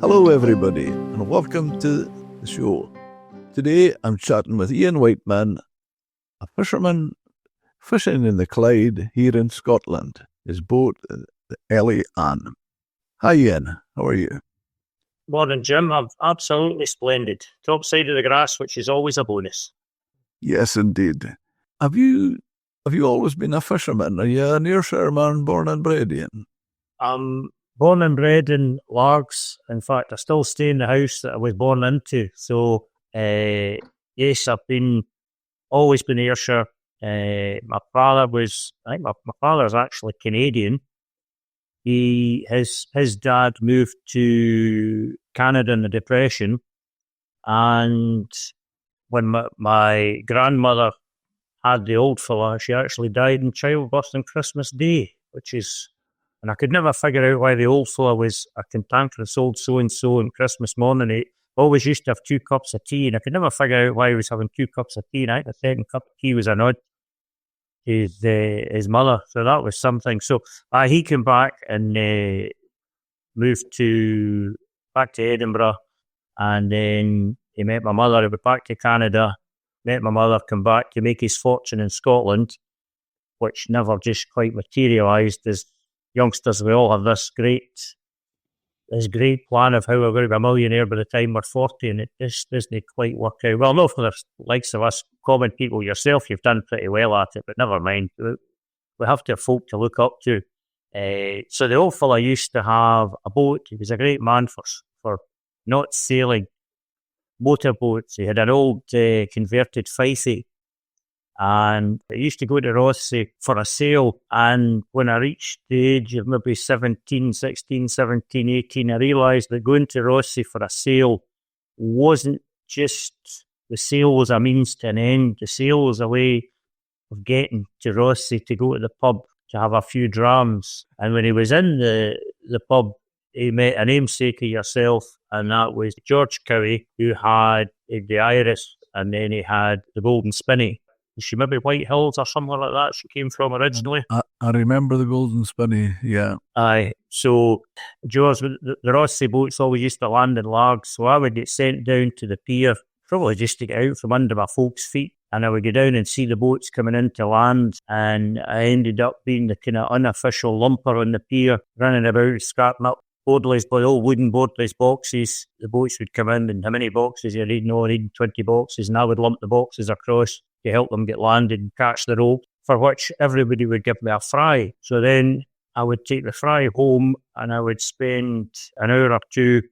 Hello everybody and welcome to the show. Today I'm chatting with Ian Wightman, a fisherman fishing in the Clyde here in Scotland. His boat, the Ellie Ann. Hi Ian, how are you? Morning, Jim. I'm absolutely splendid. Top side of the grass, which is always a bonus. Yes, indeed. Have you always been a fisherman? Are you an Ayrshire man born and bred, Ian? I'm born and bred in Largs. In fact, I still stay in the house that I was born into. So, yes, I've always been Ayrshire. My father is actually Canadian. His dad moved to Canada in the Depression, and when my grandmother had the old fella, she actually died in childbirth on Christmas Day, and I could never figure out why the old fella was a cantankerous old so-and-so on Christmas morning. He always used to have 2 cups of tea, and I could never figure out why he was having 2 cups of tea, and I think the second cup of tea was a nod his mother, so that was something. So he came back and moved back to Edinburgh, and then he met my mother. He went back to Canada, met my mother, come back to make his fortune in Scotland, which never just quite materialised. As youngsters, we all have this great plan of how we're going to be a millionaire by the time we're 40, and it just doesn't quite work out. Well, no, for the likes of us common people, yourself, you've done pretty well at it, but never mind. We have to have folk to look up to. So the old fella used to have a boat. He was a great man for not sailing motorboats. He had an old converted Fythie, and I used to go to Rossi for a sail, and when I reached the age of maybe 16, 17, 18, I realised that going to Rossi for a sail wasn't just, the sail was a means to an end. The sail was a way of getting to Rossi to go to the pub to have a few drams. And when he was in the pub, he met a namesake of yourself, and that was George Cowie, who had the Iris, and then he had the Golden Spinney. She maybe White Hills or somewhere like that she came from originally. I remember the Golden Spinney, yeah. Aye, so George, the Rossi boats always used to land in Largs, so I would get sent down to the pier, probably just to get out from under my folks' feet, and I would go down and see the boats coming into land, and I ended up being the kind of unofficial lumper on the pier, running about, scrapping up Bordleys, old wooden Bordleys boxes. The boats would come in, and how many boxes you need? No, I need 20 boxes, and I would lump the boxes across to help them get landed and catch the rope, for which everybody would give me a fry. So then I would take the fry home, and I would spend an hour or two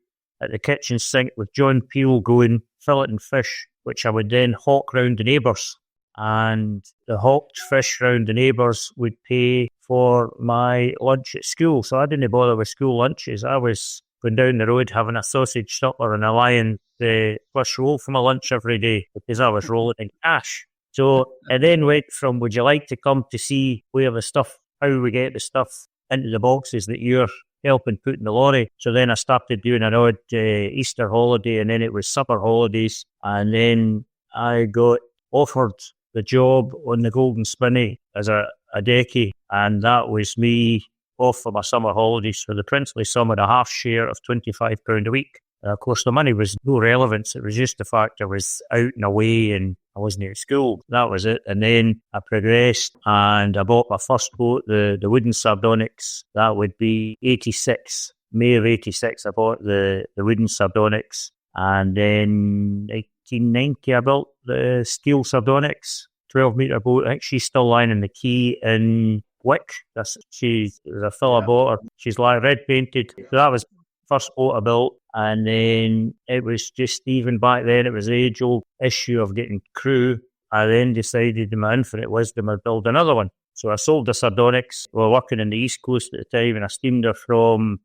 at the kitchen sink with John Peel going, filleting fish, which I would then hawk round the neighbours. And the hawked fish round the neighbours would pay for my lunch at school. So I didn't bother with school lunches. I was going down the road having a sausage supper and a lion Swiss roll for my lunch every day, because I was rolling in cash. So I then went from, would you like to come to see how we get the stuff into the boxes that you're helping put in the lorry? So then I started doing an odd Easter holiday, and then it was summer holidays. And then I got offered the job on the Golden Spinney as a deckie, and that was me off for my summer holidays for the princely sum of a half share of £25 a week. Of course, the money was no relevance. It was just the fact I was out and away and I wasn't at school. That was it. And then I progressed and I bought my first boat, the wooden sardonyx. That would be 86. May of 86, I bought the wooden sardonyx. And then 1990, I built the steel sardonyx, 12-metre boat. I think she's still lying in the quay in Wick. There's a fella bought her. She's like red painted. So that was the first boat I built. And then it was just, even back then, it was the age-old issue of getting crew. I then decided in my infinite wisdom I'd build another one. So I sold the sardonyx. We were working in the East Coast at the time, and I steamed her from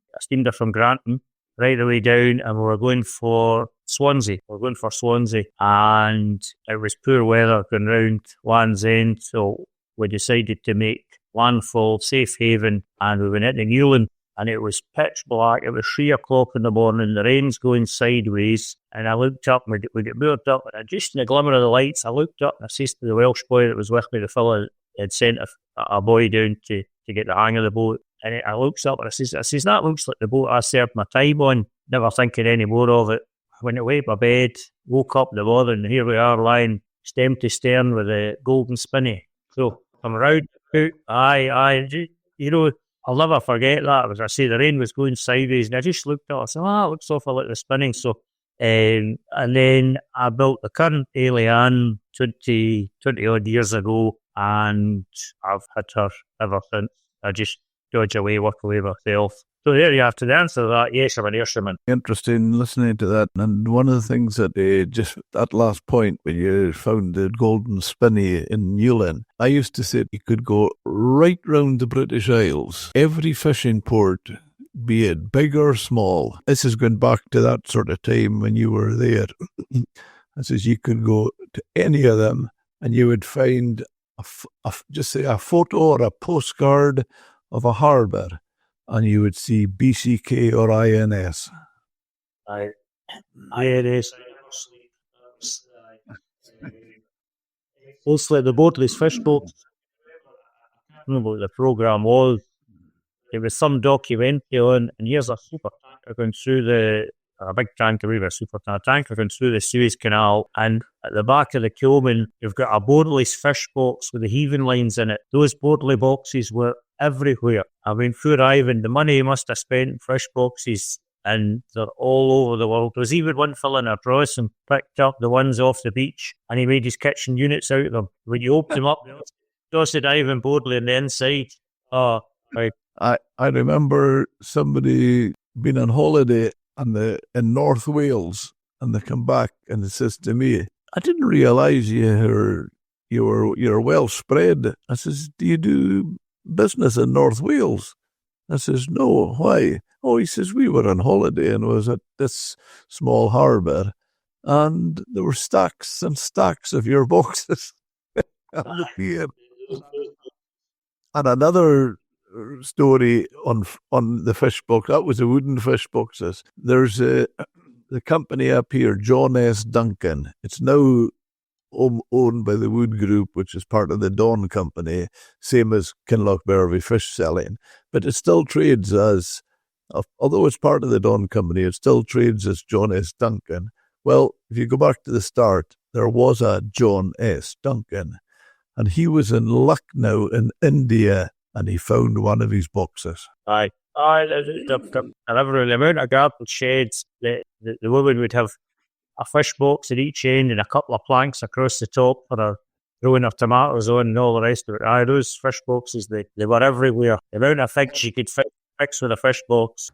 Granton right the way down, and we were going for Swansea. And it was poor weather going round Land's End, so we decided to make landfall, safe haven, and we went into Newland. And it was pitch black. It was 3 o'clock in the morning. The rain's going sideways. And I looked up, and we got moored up. And just in the glimmer of the lights, I looked up and I says to the Welsh boy that was with me, the fella had sent a boy down to get the hang of the boat. And I looks up and I says, that looks like the boat I served my time on never thinking any more of it. Went away to bed, woke up in the morning, and here we are lying stem to stern with a golden spinney. So I'm round about, I'll never forget that. As I say, the rain was going sideways, and I just looked at it, I said, it looks awful like the spinning. So, and then I built the current Alien 20 odd years ago, and I've had her ever since. I just dodge away, work away myself. So there you have to answer that. Yes, I'm an Fisherman. Interesting listening to that. And one of the things that just that last point when you found the golden spinney in Newlyn, I used to say you could go right round the British Isles, every fishing port, be it big or small. This is going back to that sort of time when you were there. I says you could go to any of them and you would find just say a photo or a postcard of a harbour, and you would see BCK or INS. INS. Mostly the boatless fish boats. I don't know what the programme was. There was some documentary on, and here's a super tanker going through a big tanker, we have a super tanker going through the Suez Canal, and at the back of the Kilman, you've got a boatless fish box with the heaving lines in it. Those boatless boxes were everywhere. I mean, poor Ivan, the money he must have spent in fish boxes, and they're all over the world. There was even one fella in a Ross and picked up the ones off the beach, and he made his kitchen units out of them. When you opened them up, Dawson Ivan Bodley on the inside. I remember somebody being on holiday in North Wales, and they come back and they says to me, I didn't realise you're well spread. I says, do you do business in North Wales? I says, no, why? Oh, he says, we were on holiday and was at this small harbour, and there were stacks and stacks of your boxes. And another story on the fish box, that was the wooden fish boxes. There's the company up here, John S. Duncan. It's now owned by the Wood Group, which is part of the Dawn Company, same as Kinlochbervie Fish Selling. But it still trades as, although it's part of the Dawn Company, it still trades as John S. Duncan. Well, if you go back to the start, there was a John S. Duncan, and he was in Lucknow in India, and he found one of his boxes. The amount of garden sheds, the woman would have a fish box at each end and a couple of planks across the top for her throwing her tomatoes on and all the rest of it. Those fish boxes, they were everywhere. The amount of things she could fix with a fish box.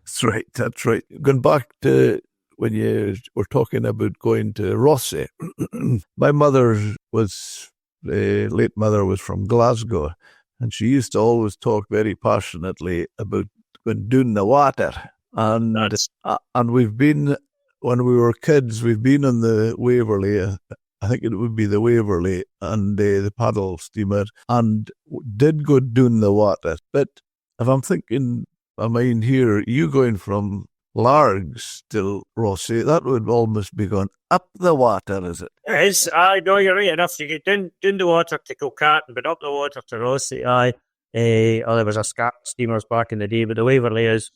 That's right. Going back to when you were talking about going to Rossi, my late mother was from Glasgow, and she used to always talk very passionately about going down the water. And we've been, when we were kids, we've been on the Waverley, I think it would be the Waverley, and the paddle steamer, and did go down the water. But if I'm thinking, I mean, here, you going from Largs to Rossi, that would almost be going up the water, is it? It is. I know you're right enough. You get down the water to Kilcartan, but up the water to Rossi. There was a scat steamers back in the day, but the Waverley is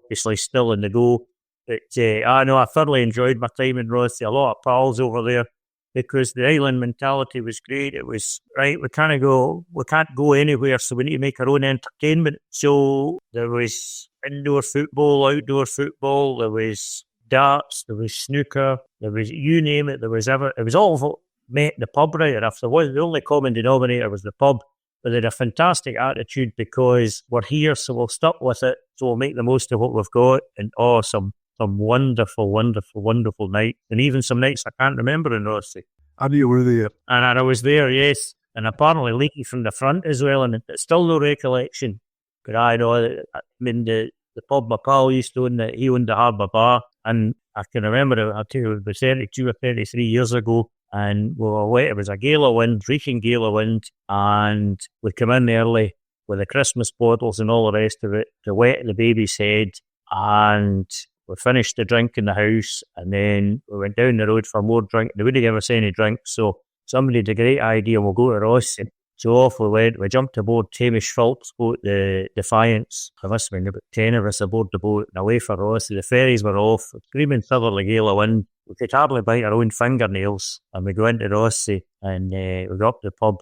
obviously still in the go. But I thoroughly enjoyed my time in Rossi. A lot of pals over there, because the island mentality was great. It was, right, we can't go anywhere, so we need to make our own entertainment. So there was indoor football, outdoor football, there was darts, there was snooker, there was, you name it, it was all met the pub right enough. There was, the only common denominator was the pub, but they had a fantastic attitude because we're here, so we'll stick with it, so we'll make the most of what we've got, and some wonderful, wonderful, wonderful night, and even some nights I can't remember in Rossi. And you were there. And I was there, yes, and apparently leaky from the front as well, and it's still no recollection. But I know, I mean, the pub my pal used to own, he owned the Harbour Bar, and I can remember, I'll tell you, it was 32 or 33 years ago, and we were wet. It was a gale of wind, reeking gale of wind, and we come in early with the Christmas bottles and all the rest of it to wet the baby's head, and we finished the drink in the house, and then we went down the road for more drink. They wouldn't give us any drink, so somebody had a great idea, we'll go to Ross. And So off we went. We jumped aboard Hamish Phelps' boat, the Defiance. There must have been about 10 of us aboard the boat and away for Ross. The ferries were off, screaming southerly gale of wind. We could hardly bite our own fingernails. And we go into Rossi and we go up to the pub.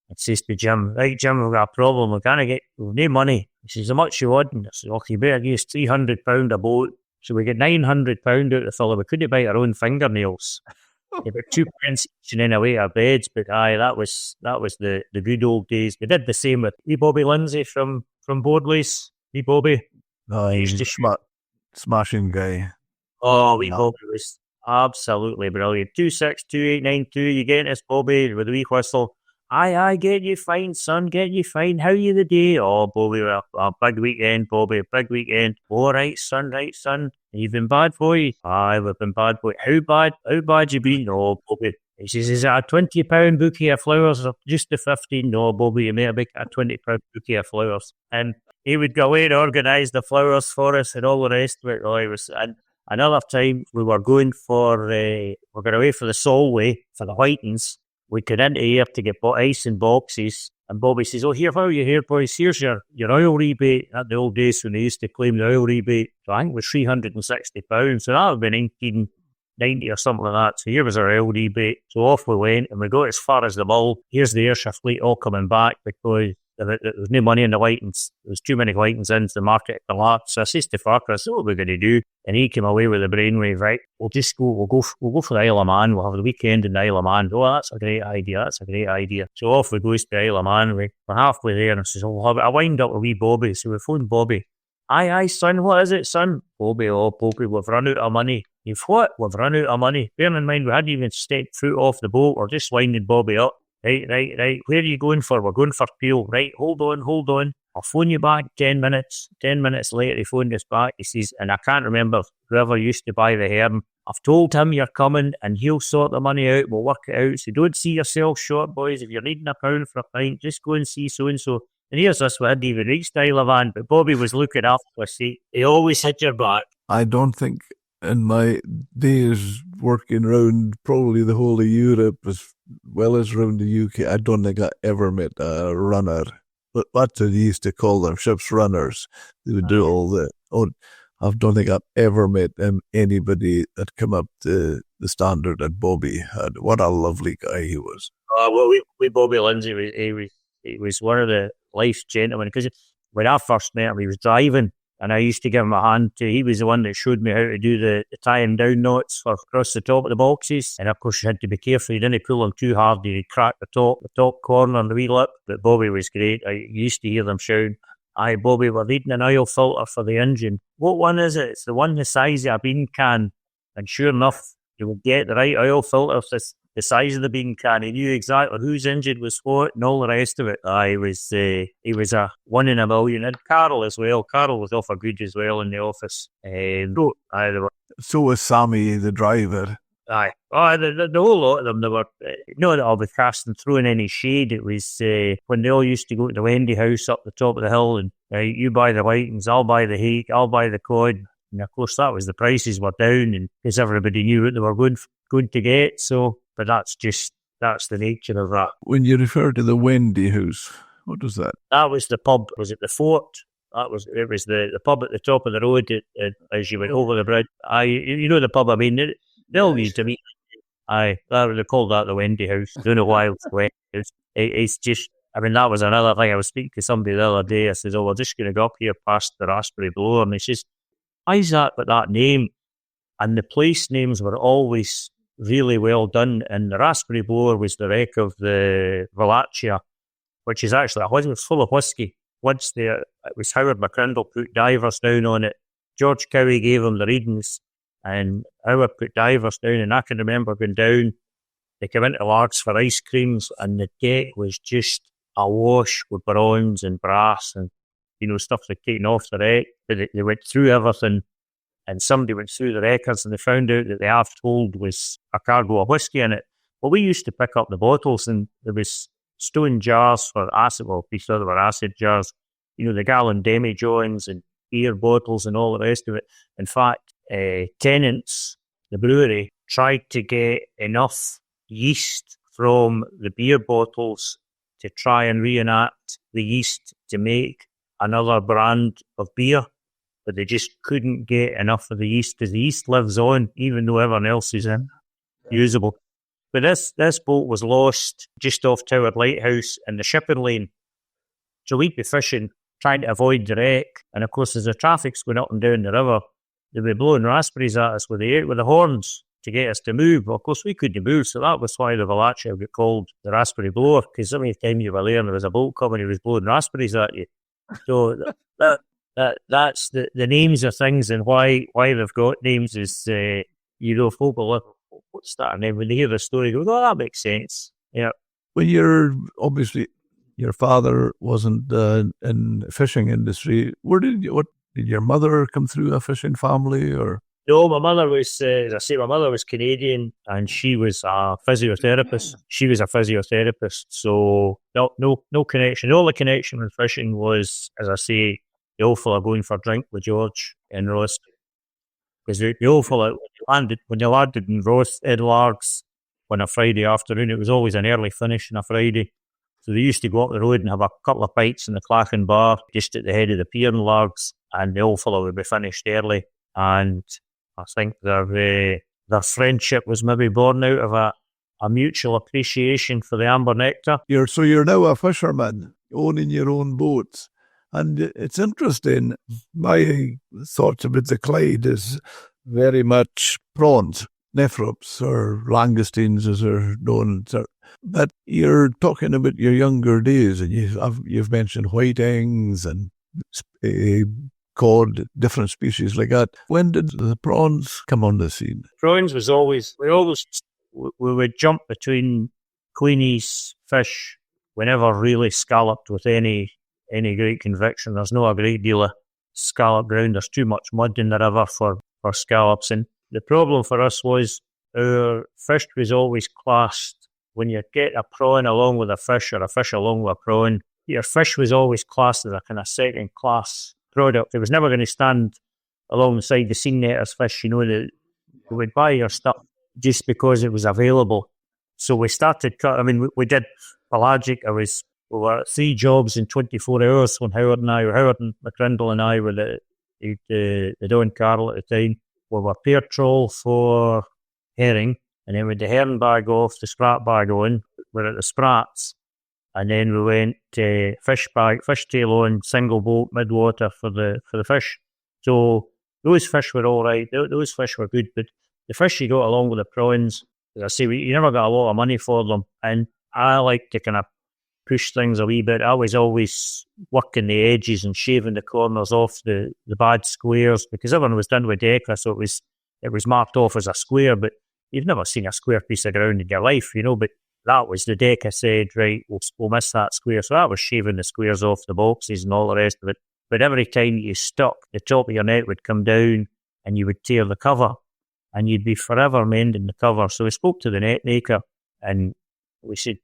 It says to Jim, right, Jim, we've got a problem. We've no money. He says, how much you want? And I said, okay, you better give us £300 a boat. So we get £900 out of the fella. We couldn't bite our own fingernails. About 2 pence each and then away our beds. But aye, that was the good old days. We did the same with wee Bobby Lindsay from Boardley's. Wee Bobby. Oh, He he's used a to smashing guy. Oh, wee Yeah. Bobby was absolutely brilliant. 262892, you getting us, Bobby, with a wee whistle. Aye, get you fine, son, get you fine. How you the day? Oh, Bobby, a big weekend, Bobby, a big weekend. Oh, right, son. You've been bad, boy? Aye, we've been bad, boy. How bad you been? Oh, Bobby. He says, is it a £20 bouquet of flowers or just the 15? No, Bobby, you made a £20 bouquet of flowers. And he would go away and organise the flowers for us and all the rest of it. Oh, he was... And another time we were going away for the Solway for the Whitens. We came into here to get ice in boxes, and Bobby says, oh, here, how are you here, boys? Here's your oil rebate. At the old days when they used to claim the oil rebate. So I think it was £360. So that would have been 1990 or something like that. So here was our oil rebate. So off we went, and we got as far as the Mull. Here's the Ayrshire fleet all coming back because there was no money in the Whitens. There was too many Whitens into the market collapse. So I says to Farquhar, what are we going to do? And he came away with the brainwave, right? We'll go for the Isle of Man. We'll have the weekend in the Isle of Man. Oh, that's a great idea. So off we goes to the Isle of Man. We're halfway there and I says, oh, I wind up with wee Bobby. So we phoned Bobby. Aye, son, what is it, son? Bobby, we've run out of money. You've what? We've run out of money. Bearing in mind, we hadn't even stepped foot off the boat. We're just winding Bobby up. Right. Where are you going for? We're going for Peel. Right, hold on. I'll phone you back 10 minutes. 10 minutes later, he phoned us back. He says, and I can't remember whoever used to buy the herm. I've told him you're coming and he'll sort the money out. We'll work it out. So don't see yourself short, boys. If you're needing £1 for a pint, just go and see so-and-so. And here's us, we hadn't even reached Isle of Man, but Bobby was looking after us. He always had your back. I don't think in my days working around probably the whole of Europe as well as around the UK, I don't think I ever met a runner. But that's what they used to call them, ship's runners. They would do all the... I don't think I've ever met anybody that come up to the standard that Bobby had. What a lovely guy he was. Well, we Bobby Lindsay, he was one of the life's gentlemen. Because when I first met him, he was driving. And I used to give him a hand to. He was the one that showed me how to do the tying down knots for across the top of the boxes. And of course, you had to be careful. You didn't pull them too hard. You'd crack the top corner and the wee lip. But Bobby was great. I used to hear them shouting, aye, Bobby, we're needing an oil filter for the engine. What one is it? It's the one the size of a bean can. And sure enough, you would get the right oil filter. The size of the bean can. He knew exactly whose engine was what and all the rest of it. He was a one in a million. And Carol as well. Carol was awful good as well in the office. So was Sammy, the driver. Aye. The whole lot of them, they were, not that I'll be casting throwing any shade. It was when they all used to go to the Wendy house up the top of the hill and you buy the whitings, I'll buy the hake, I'll buy the cod. And of course, that was the prices were down and because everybody knew what they were going to get. So, but that's the nature of that. When you refer to the Wendy house, what was that? That was the pub. Was it the Fort? It was the pub at the top of the road as you went over the bridge. You know the pub. I mean, they all used to meet. They called that the Wendy house. I don't know why it's the Wendy house. It's just. I mean, that was another thing. I was speaking to somebody the other day. I said, "Oh, we're just going to go up here past the Raspberry Blower," and he says, "Why is that with that name?" And the place names were always really well done. And the Raspberry Blower was the wreck of the Wallachia, which is actually, it was full of whiskey. It was Howard McCrindle put divers down on it. George Cowie gave him the readings, and Howard put divers down. And I can remember going down, they came into Largs for ice creams, and the deck was just awash with bronze and brass and, stuff like taken off the wreck. They went through everything. And somebody went through the records and they found out that the aft hold was a cargo of whiskey in it. Well, we used to pick up the bottles and there was stone jars for acid. Well, we thought they were acid jars. The gallon demi-johns and beer bottles and all the rest of it. In fact, Tennant's, the brewery, tried to get enough yeast from the beer bottles to try and reenact the yeast to make another brand of beer, but they just couldn't get enough of the yeast because the yeast lives on even though everyone else is usable. But this boat was lost just off Tower Lighthouse in the shipping lane. So we'd be fishing, trying to avoid the wreck. And of course, as the traffic's going up and down the river, they'd be blowing raspberries at us with the horns to get us to move. Well, of course, we couldn't move, so that was why the Valachi got called the raspberry blower, because every time you were there and there was a boat coming, he was blowing raspberries at you. So that's the names of things, and why they've got names is, folk will look, what's that? And then when they hear the story, they go, oh, that makes sense. Yeah. When you're, obviously, your father wasn't in the fishing industry, did your mother come through a fishing family, or? No, my mother was, as I say, my mother was Canadian, and she was a physiotherapist. She was a physiotherapist, so no connection. The only connection with fishing was, as I say, the old fella going for a drink with George in Ross. Because the old fella, when you landed in Ross, in Largs, on a Friday afternoon, it was always an early finish on a Friday. So they used to go up the road and have a couple of pints in the Clachan bar, just at the head of the pier in Largs, and the old fella would be finished early. And I think their friendship was maybe born out of a mutual appreciation for the amber nectar. You're now a fisherman, owning your own boats. And it's interesting, my thoughts about the Clyde is very much prawns, nephrops or langoustines as they're known. But you're talking about your younger days, and you've mentioned whitings and cod, different species like that. When did the prawns come on the scene? Prawns was we would jump between Queenie's fish whenever really scalloped with any great conviction. There's not a great deal of scallop ground. There's too much mud in the river for scallops. And the problem for us was our fish was always classed. When you get a prawn along with a fish, or a fish along with a prawn, your fish was always classed as a kind of second-class product. It was never going to stand alongside the scene netter's fish, that we would buy your stuff just because it was available. So we started we did pelagic. We were at 3 jobs in 24 hours when Howard and McCrindle and I were the Don Carroll at the time. We were pair trawl for herring, and then with the herring bag off, the sprat bag on, we're at the sprats. And then we went fish tail on, single boat, mid-water for the fish. So those fish were all right. Those fish were good, but the fish you got along with the prawns, as I say, you never got a lot of money for them. And I like to kind of push things a wee bit. I was always working the edges and shaving the corners off the bad squares, because everyone was done with deca, so it was marked off as a square, but you've never seen a square piece of ground in your life, but that was the deca said, right, we'll miss that square. So I was shaving the squares off the boxes and all the rest of it. But every time you stuck, the top of your net would come down and you would tear the cover, and you'd be forever mending the cover. So we spoke to the net maker and we said,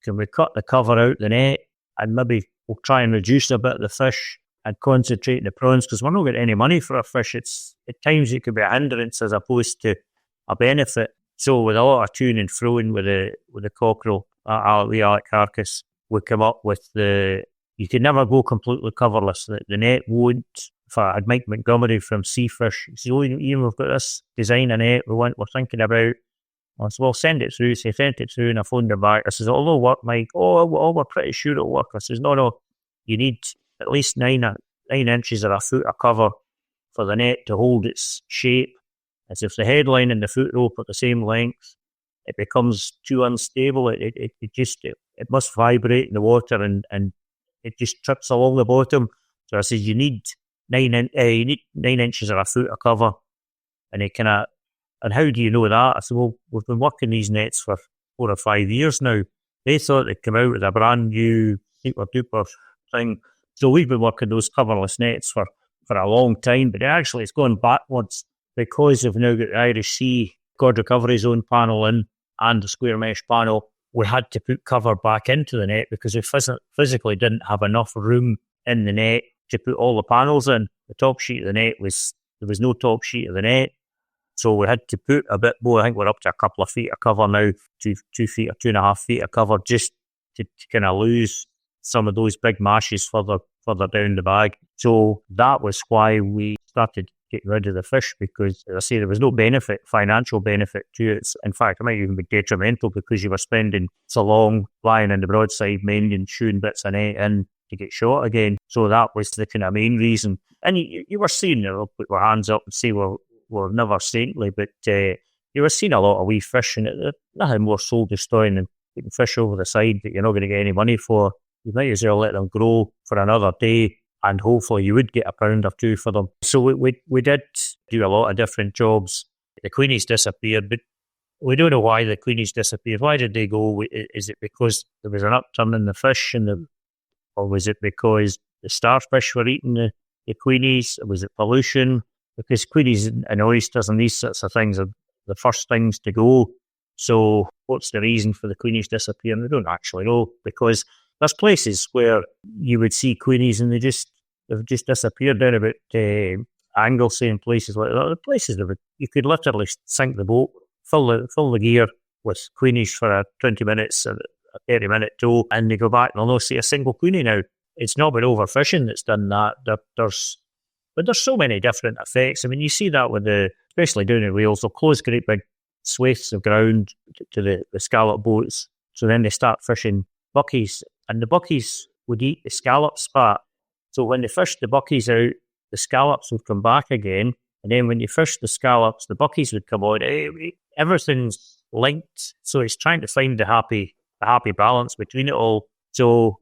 can we cut the cover out the net, and maybe we'll try and reduce a bit of the fish and concentrate on the prawns, because we're not getting any money for our fish. At times it could be a hindrance as opposed to a benefit. So with a lot of to and froing with the cockerel, the Alec carcass, we come up with you can never go completely coverless. The net won't. I had Mike Montgomery from Seafish. He said, Ian, we've got this design of net we're thinking about. I said, well, send it through. So he sent it through and I phoned her back. I says, it'll work, Mike. Oh, we're pretty sure it'll work. I says, no, you need at least 9 inches or a foot of cover for the net to hold its shape. As if the headline and the foot rope are the same length, it becomes too unstable. It must vibrate in the water and it just trips along the bottom. So I said, you need 9 inches or a foot of cover, and how do you know that? I said, well, we've been working these nets for 4 or 5 years now. They thought they'd come out with a brand new super duper thing. So we've been working those coverless nets for a long time, but actually it's gone backwards because we've now got the Irish Sea cod recovery zone panel in and the square mesh panel. We had to put cover back into the net because we physically didn't have enough room in the net to put all the panels in. The top sheet of the net there was no top sheet of the net. So we had to put a bit more. I think we're up to a couple of feet of cover now, 2 feet or 2.5 feet of cover, just to kind of lose some of those big mashes further down the bag. So that was why we started getting rid of the fish, because, as I say, there was no financial benefit to it. In fact, it might even be detrimental, because you were spending so long lying in the broadside, mending, shooting bits of net in to get shot again. So that was the kind of main reason. And you were seeing, we'll put our hands up and say we're never saintly, but you were seeing a lot of wee fish, and nothing more soul destroying than putting fish over the side that you're not going to get any money for. You might as well let them grow for another day, and hopefully you would get a pound or two for them. So we did do a lot of different jobs. The queenies disappeared, but we don't know why the queenies disappeared. Why did they go? Is it because there was an upturn in the fish, or was it because the starfish were eating the queenies? Was it pollution? Because queenies and oysters and these sorts of things are the first things to go. So what's the reason for the queenies disappearing? We don't actually know, because there's places where you would see queenies and they've just disappeared down about Anglesey and places like that. The places that you could literally sink the boat, fill the gear with queenies for a 20 minutes, a 30-minute tow, and they go back and they'll not see a single queenie now. It's not been overfishing that's done that. But there's so many different effects. I mean, you see that especially down in Wales, they'll close great big swathes of ground to the scallop boats. So then they start fishing buckies, and the buckies would eat the scallops fat. So when they fish the buckies out, the scallops would come back again. And then when you fish the scallops, the buckies would come on. Everything's linked. So it's trying to find the happy balance between it all. So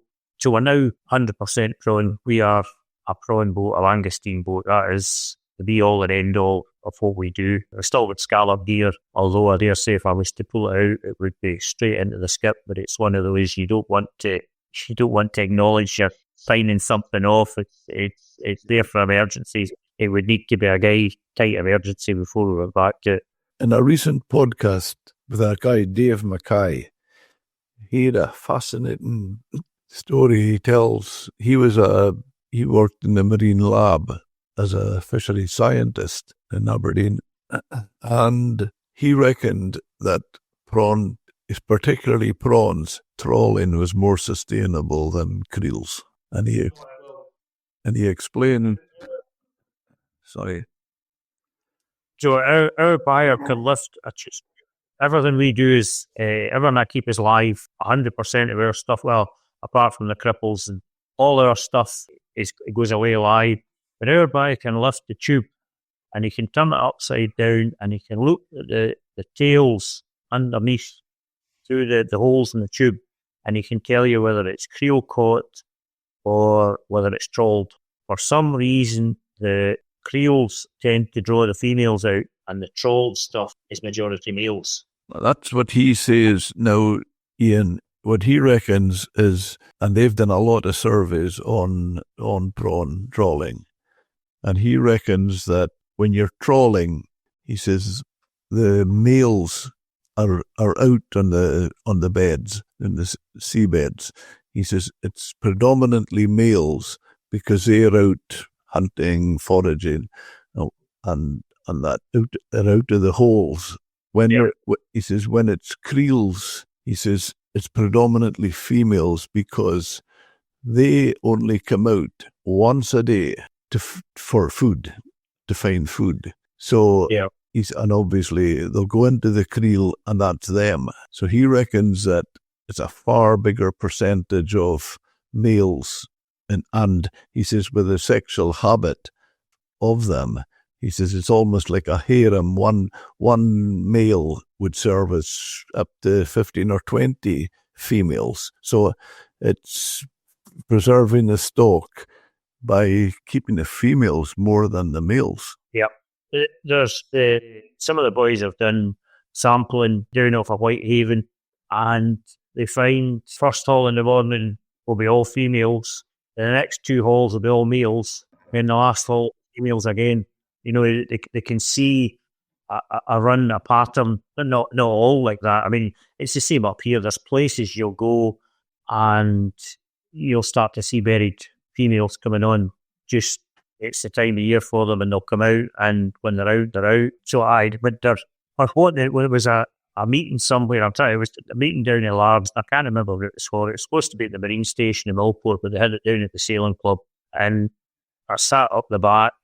we're now 100% prawn. We are a prawn boat, a langoustine boat. That is the be all and end all of what we do. We're still with scallop gear, although I dare say if I was to pull it out, it would be straight into the skip. But it's one of those you don't want to acknowledge you're signing something off. It's there for emergencies. It would need to be a guy tight emergency before we went back to it. In a recent podcast with our guy Dave Mackay, he had a fascinating story he tells. He worked in the marine lab as a fishery scientist in Aberdeen, and he reckoned that particularly prawns, trawling was more sustainable than creels. And he explained, sorry. So our buyer can lift everything we do is everything that keep us live. 100% of our stuff, well, apart from the cripples, and all our stuff it goes away live. But our buyer can lift the tube, and he can turn it upside down, and he can look at the tails underneath through the holes in the tube, and he can tell you whether it's creel caught or whether it's trawled. For some reason, the creels tend to draw the females out, and the trawled stuff is majority males. That's what he says now, Ian. What he reckons is, and they've done a lot of surveys on prawn trawling, and he reckons that when you're trawling, he says the males are out on the beds, in the seabeds. He says it's predominantly males because they're out hunting, foraging, and that they're out of the holes. He says when it's creels, he says it's predominantly females because they only come out once a day for food, to find food. So and obviously they'll go into the creel and that's them. So he reckons that it's a far bigger percentage of males, and he says with the sexual habit of them, he says it's almost like a harem. One male would service up to 15 or 20 females. So it's preserving the stock by keeping the females more than the males. Yeah. There's some of the boys have done sampling down off of Whitehaven, and they find first haul in the morning will be all females, the next two hauls will be all males, and the last haul females again. You know, they can see a run, a pattern, but not all like that. I mean, it's the same up here. There's places you'll go and you'll start to see buried females coming on. Just it's the time of year for them, and they'll come out, and when they're out, they're out. So when it was a a meeting somewhere. It was a meeting down in Largs. I can't remember what it was for. It was supposed to be at the Marine Station in Millport, but they had it down at the Sailing Club. And I sat up the back,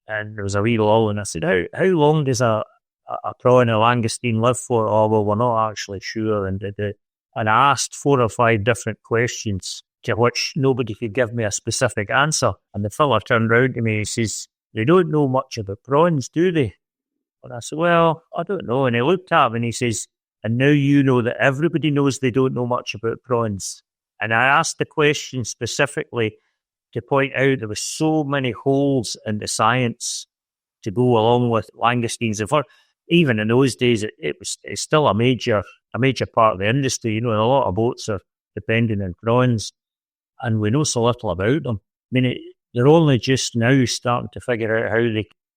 and there was a wee lull, and I said, how long does a prawn or langoustine live for? Oh, well, we're not actually sure. And I asked 4 or 5 different questions, to which nobody could give me a specific answer. And the fella turned round to me and he says, they don't know much about prawns, do they? And I said, well, I don't know. And he looked at me and he says, and now you know that everybody knows they don't know much about prawns. And I asked the question specifically to point out there were so many holes in the science to go along with langoustines. And even in those days, it's still a major part of the industry. A lot of boats are depending on prawns, and we know so little about them. I mean, they're only just now starting to figure out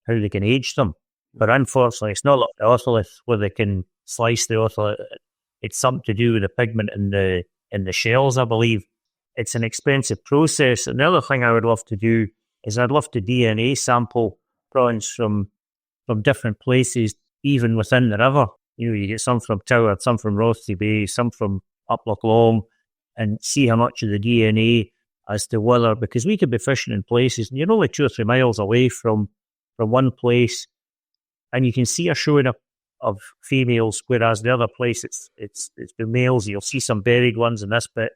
how they can age them. But unfortunately, it's not like the otolith where they can slice the otolith. It's something to do with the pigment in the shells, I believe. It's an expensive process. And the other thing I would love to do is I'd love to DNA sample prawns from different places, even within the river. You get some from Tower, some from Rothsey Bay, some from up Loch Long, and see how much of the DNA as to whether, because we could be fishing in places, and you're only 2 or 3 miles away from one place, and you can see a showing up of females, whereas the other place it's the males. You'll see some buried ones in this bit.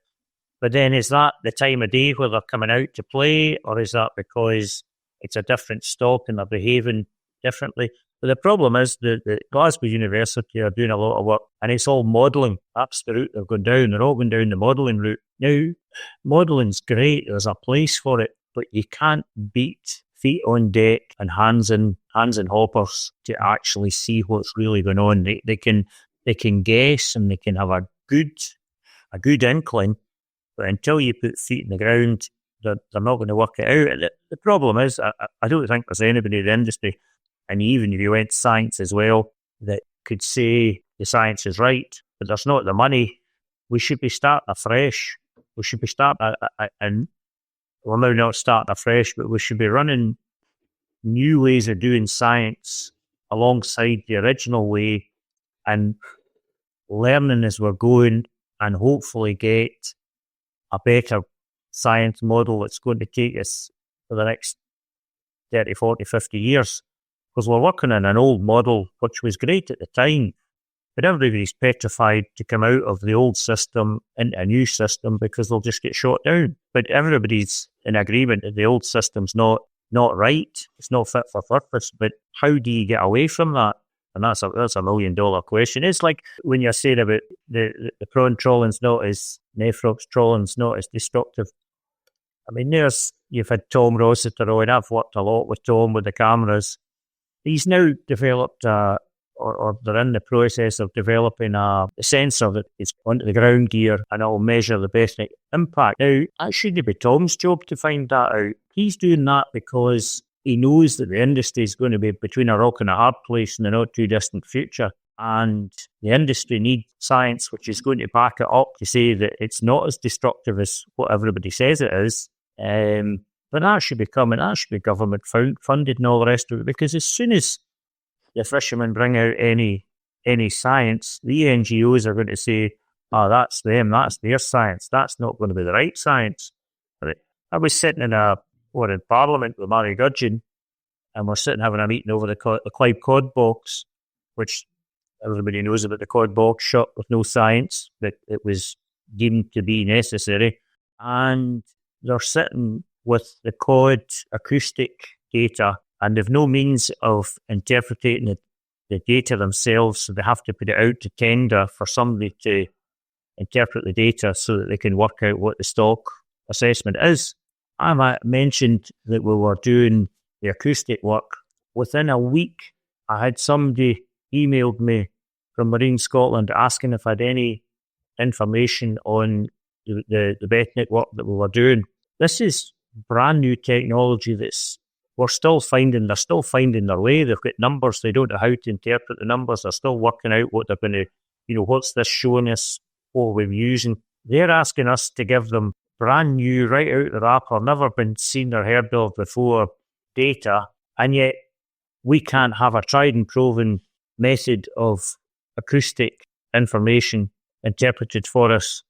But then is that the time of day where they're coming out to play, or is that because it's a different stock and they're behaving differently? But the problem is that Glasgow University are doing a lot of work, and it's all modelling. That's the route they're going down. They're all going down the modelling route. Now, modelling's great. There's a place for it, but you can't beat feet on deck and hands in hoppers to actually see what's really going on. They can guess, and they can have a good inkling, but until you put feet in the ground, they're not going to work it out. The problem is, I don't think there's anybody in the industry, and even if you went science as well, that could say the science is right, but there's not the money. We should be starting afresh. We should be starting, and we're now not starting afresh, but we should be running new ways of doing science alongside the original way, and learning as we're going, and hopefully get a better science model that's going to take us for the next 30, 40, 50 years. Because we're working on an old model, which was great at the time, but everybody's petrified to come out of the old system into a new system because they'll just get shot down. But everybody's in agreement that the old system's not right. It's not fit for purpose. But how do you get away from that? And that's a $1 million question. It's like when you're saying about the prawn trolling's not as, Nephrox trolling's not as destructive. I mean, you've had Tom Rossiter on. I've worked a lot with Tom with the cameras. He's now developed, or they're in the process of developing a sensor that is onto the ground gear, and it'll measure the bathnic impact. Now, that shouldn't be Tom's job to find that out. He's doing that because he knows that the industry is going to be between a rock and a hard place in the not too distant future. And the industry needs science which is going to back it up to say that it's not as destructive as what everybody says it is. But that should be government funded and all the rest of it, because as soon as the fishermen bring out any science, the NGOs are going to say, that's them, that's their science, that's not going to be the right science. I was sitting in Parliament with Mary Gudgeon, and we're sitting having a meeting over the Clive cod box, which everybody knows about the cod box shut with no science, but it was deemed to be necessary. And they're sitting with the cod acoustic data, and they've no means of interpreting the data themselves, so they have to put it out to tender for somebody to interpret the data so that they can work out what the stock assessment is. I mentioned that we were doing the acoustic work. Within a week, I had somebody emailed me from Marine Scotland asking if I had any information on the Bethnic work that we were doing. This is brand new technology they're still finding their way. They've got numbers, they don't know how to interpret the numbers, they're still working out what they're going to, what's this showing us, what we're using. They're asking us to give them brand new, right out the wrapper, never been seen or heard of before data, and yet we can't have a tried and proven method of acoustic information interpreted for us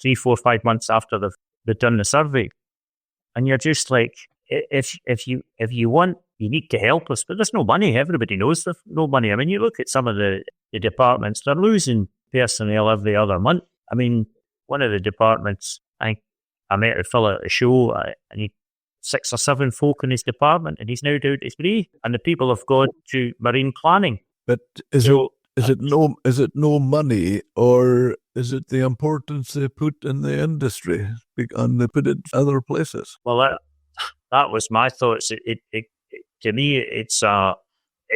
3, 4, 5 months after they've done the survey. And you're just like, if you want, you need to help us, but there's no money. Everybody knows there's no money. I mean, you look at some of the departments, they're losing personnel every other month. I mean, one of the departments, I met a fellow at a show, and he 6 or 7 folk in his department, and he's now down to 3, and the people have gone to marine planning. But is it no money, or is it the importance they put in the industry and they put it other places? Well, that was my thoughts. It to me, it's a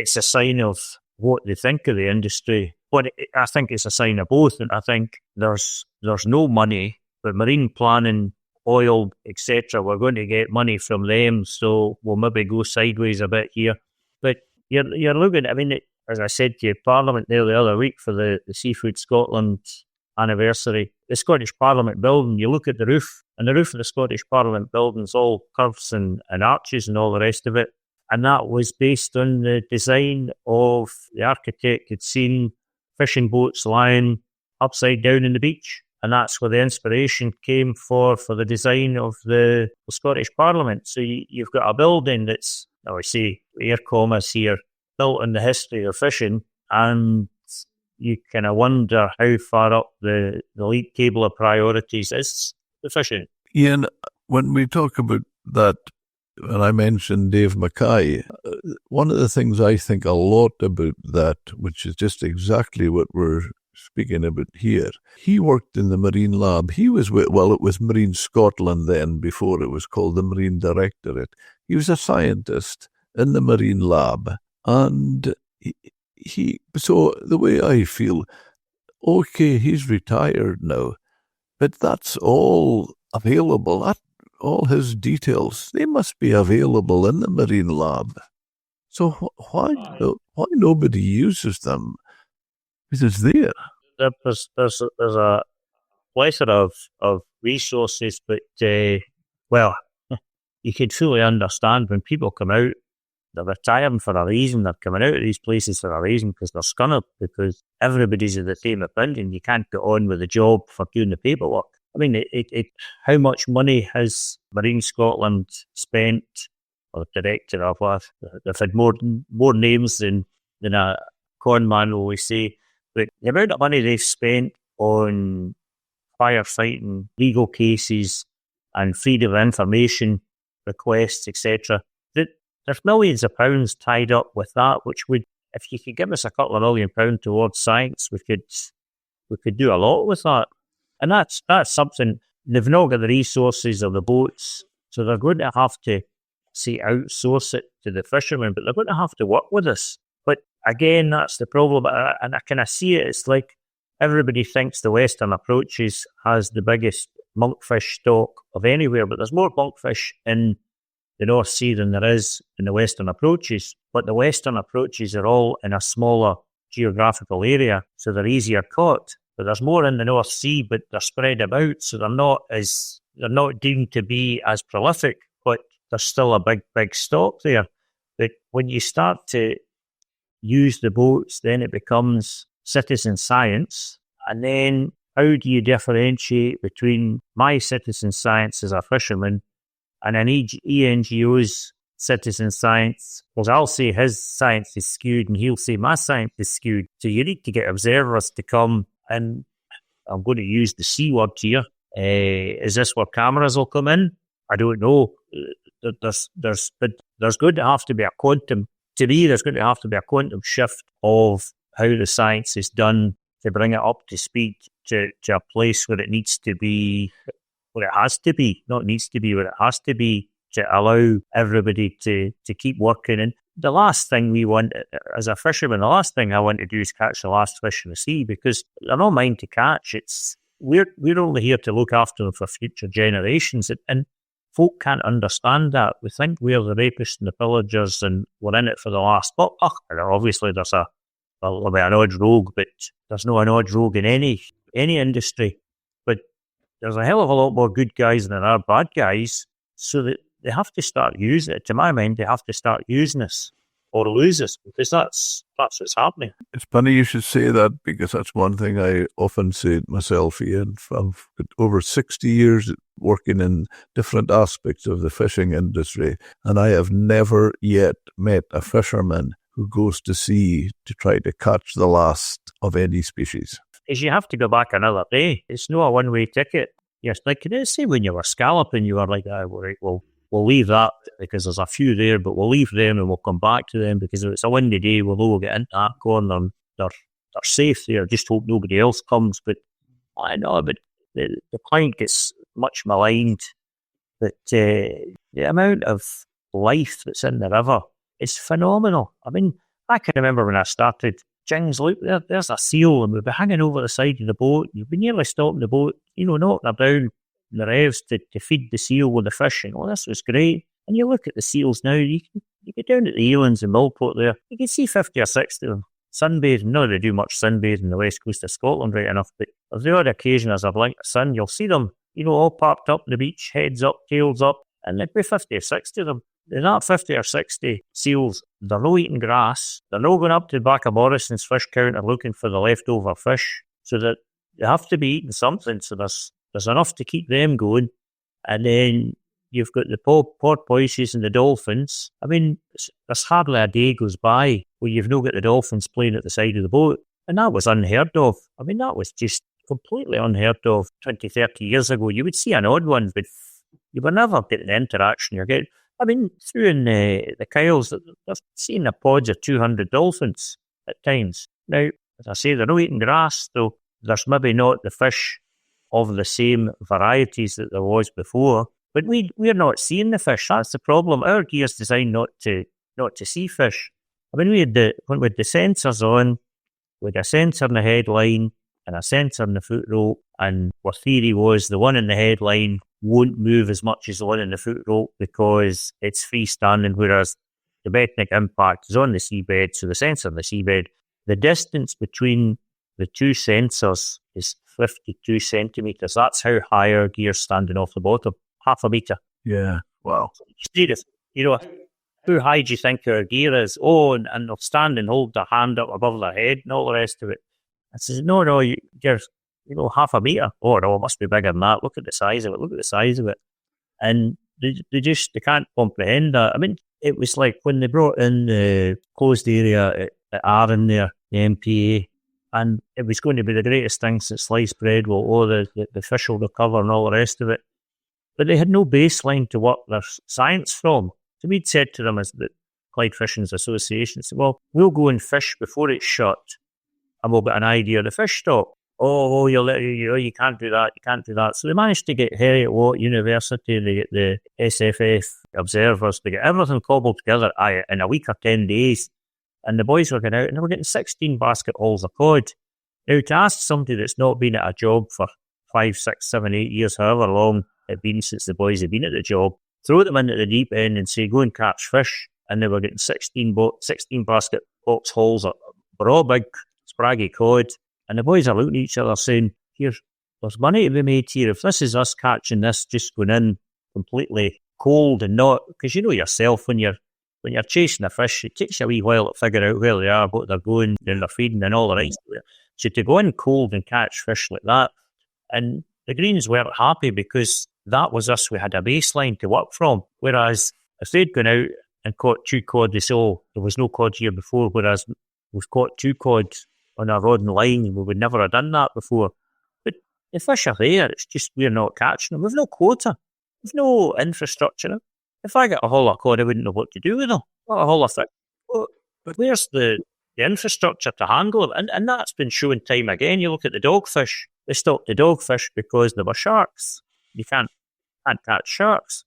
sign of what they think of the industry. But I think it's a sign of both. And I think there's no money, but marine planning, oil, etc., we're going to get money from them, so we'll maybe go sideways a bit here. But you're looking, I mean, as I said to you, Parliament there the other week for the Seafood Scotland anniversary, the Scottish Parliament building, you look at the roof, and the roof of the Scottish Parliament building's all curves and arches and all the rest of it. And that was based on the design of the architect had seen fishing boats lying upside down in the beach. And that's where the inspiration came for the design of the Scottish Parliament. So you've got a building that's, now I say air commas here, built on the history of fishing, and you kind of wonder how far up the league table of priorities is the fishing. Ian, when we talk about that, when I mentioned Dave Mackay, one of the things I think a lot about that, which is just exactly what we're speaking about here, he worked in the Marine Lab. He was it was Marine Scotland then, before it was called the Marine Directorate. He was a scientist in the Marine Lab, and so the way I feel, okay, he's retired now, but that's all available. All his details, they must be available in the Marine Lab. So why nobody uses them? Because it's there. There's a plethora of resources, but well, you can fully understand when people come out, they're retiring for a reason. They're coming out of these places for a reason, because they're scunnered, because everybody's of the same opinion. You can't get on with the job for doing the paperwork. I mean, how much money has Marine Scotland spent, or the director of what? They've had more names than a con man will always say. But the amount of money they've spent on firefighting, legal cases, and freedom of information requests, etc., there's millions of pounds tied up with that, which would, if you could give us a couple of £1 million towards science, we could do a lot with that. And that's something, they've not got the resources or the boats, so they're going to have to, say, outsource it to the fishermen, but they're going to have to work with us. But again, that's the problem, and I kind of see it, it's like everybody thinks the Western Approaches has the biggest monkfish stock of anywhere, but there's more monkfish in the North Sea than there is in the Western Approaches. But the Western Approaches are all in a smaller geographical area, so they're easier caught. But there's more in the North Sea, but they're spread about, so they're not deemed to be as prolific, but there's still a big stock there. But when you start to use the boats, then it becomes citizen science. And then how do you differentiate between my citizen science as a fisherman and an ENGO's citizen science? Because I'll say his science is skewed and he'll say my science is skewed. So you need to get observers to come, and I'm going to use the C word here. Is this where cameras will come in? I don't know. There's going to have to be a quantum. To me, there's going to have to be a quantum shift of how the science is done to bring it up to speed to a place where it needs to be, where it has to be, not needs to be, where it has to be, to allow everybody to keep working. And the last thing we want, as a fisherman, the last thing I want to do is catch the last fish in the sea, because they're not mine to catch. We're only here to look after them for future generations. And folk can't understand that. We think we're the rapists and the pillagers and we're in it for the last buck. Obviously there'll be an odd rogue, but there's no an odd rogue in any industry. But there's a hell of a lot more good guys than there are bad guys, so that they have to start using it. To my mind, they have to start using us. or loses, because that's what's happening. It's funny you should say that, because that's one thing I often say to myself, Ian. I've got over 60 years working in different aspects of the fishing industry, and I have never yet met a fisherman who goes to sea to try to catch the last of any species. Is you have to go back another day. It's not a one-way ticket. Yes, like, can I say when you were scalloping, you were like, right, we'll leave that because there's a few there, but we'll leave them and we'll come back to them, because if it's a windy day, we'll get into that corner and they're safe there. Just hope nobody else comes. But I know, but the client gets much maligned. But the amount of life that's in the river is phenomenal. I mean, I can remember when I started, Jings, look, there's a seal, and we'd be hanging over the side of the boat. You'd be nearly stopping the boat, knocking her down the revs to feed the seal with the fish. And this was great. And you look at the seals now, you get down at the Elands and Millport there, you can see 50 or 60 of them sunbathing. Not that they do much sunbathing in the west coast of Scotland right enough, but there's the odd occasion as a blink of sun, you'll see them, all parked up on the beach, heads up, tails up, and there'd be 50 or 60 of them. They're not 50 or 60 seals. They're no eating grass. They're not going up to the back of Morrison's fish counter looking for the leftover fish. So that they have to be eating something. So there's enough to keep them going. And then you've got the porpoises and the dolphins. I mean, there's hardly a day goes by where you've not got the dolphins playing at the side of the boat. And that was unheard of. I mean, that was just completely unheard of 20, 30 years ago. You would see an odd one, but you were never getting the interaction you're getting. I mean, through in the Kyles, they've seen a pods of 200 dolphins at times. Now, as I say, they're not eating grass, so there's maybe not the fish of the same varieties that there was before. But we're not seeing the fish. That's the problem. Our gear's designed not to see fish. I mean, when we had the sensors on, with a sensor in the headline and a sensor in the foot rope, and our theory was the one in the headline won't move as much as the one in the foot rope because it's freestanding, whereas the Betnick impact is on the seabed, so the sensor on the seabed, the distance between the two sensors is 52 centimetres. That's how high our gear's standing off the bottom, half a metre. Yeah, wow. How high do you think our gear is? Oh, and they'll stand and hold their hand up above their head and all the rest of it. I says, no, you're half a metre. Oh, no, it must be bigger than that. Look at the size of it. And they can't comprehend that. I mean, it was like when they brought in the closed area at Arran there, the MPA, and it was going to be the greatest thing since sliced bread. Well, the fish will recover and all the rest of it. But they had no baseline to work their science from. So we'd said to them as the Clyde Fishing's Association, said, well, we'll go and fish before it's shut, and we'll get an idea of the fish stock. Oh, you can't do that. So they managed to get Heriot Watt University, they get the SFF observers, they get everything cobbled together in a week or 10 days. And the boys were going out and they were getting 16 basket hauls of cod. Now, to ask somebody that's not been at a job for 5, 6, 7, 8 years, however long it's been since the boys have been at the job, throw them into the deep end and say, go and catch fish. And they were getting 16 basket box hauls of raw big, spraggy cod. And the boys are looking at each other saying, there's money to be made here. If this is us catching this, just going in completely cold and not, because you know yourself, when you're chasing a fish, it takes you a wee while to figure out where they are, what they're going, and they're feeding and all the rest of it. So to go in cold and catch fish like that, and the Greens weren't happy because that was us. We had a baseline to work from. Whereas if they'd gone out and caught 2 cod, they say, oh, there was no cod here before, whereas we've caught 2 cod on a rod and line, and we would never have done that before. But the fish are there, it's just we're not catching them. We've no quota, we've no infrastructure. If I got a haul of cod, I wouldn't know what to do with them. What a haul of fish. But where's the infrastructure to handle them? And that's been shown time again. You look at the dogfish. They stopped the dogfish because there were sharks. You can't catch sharks.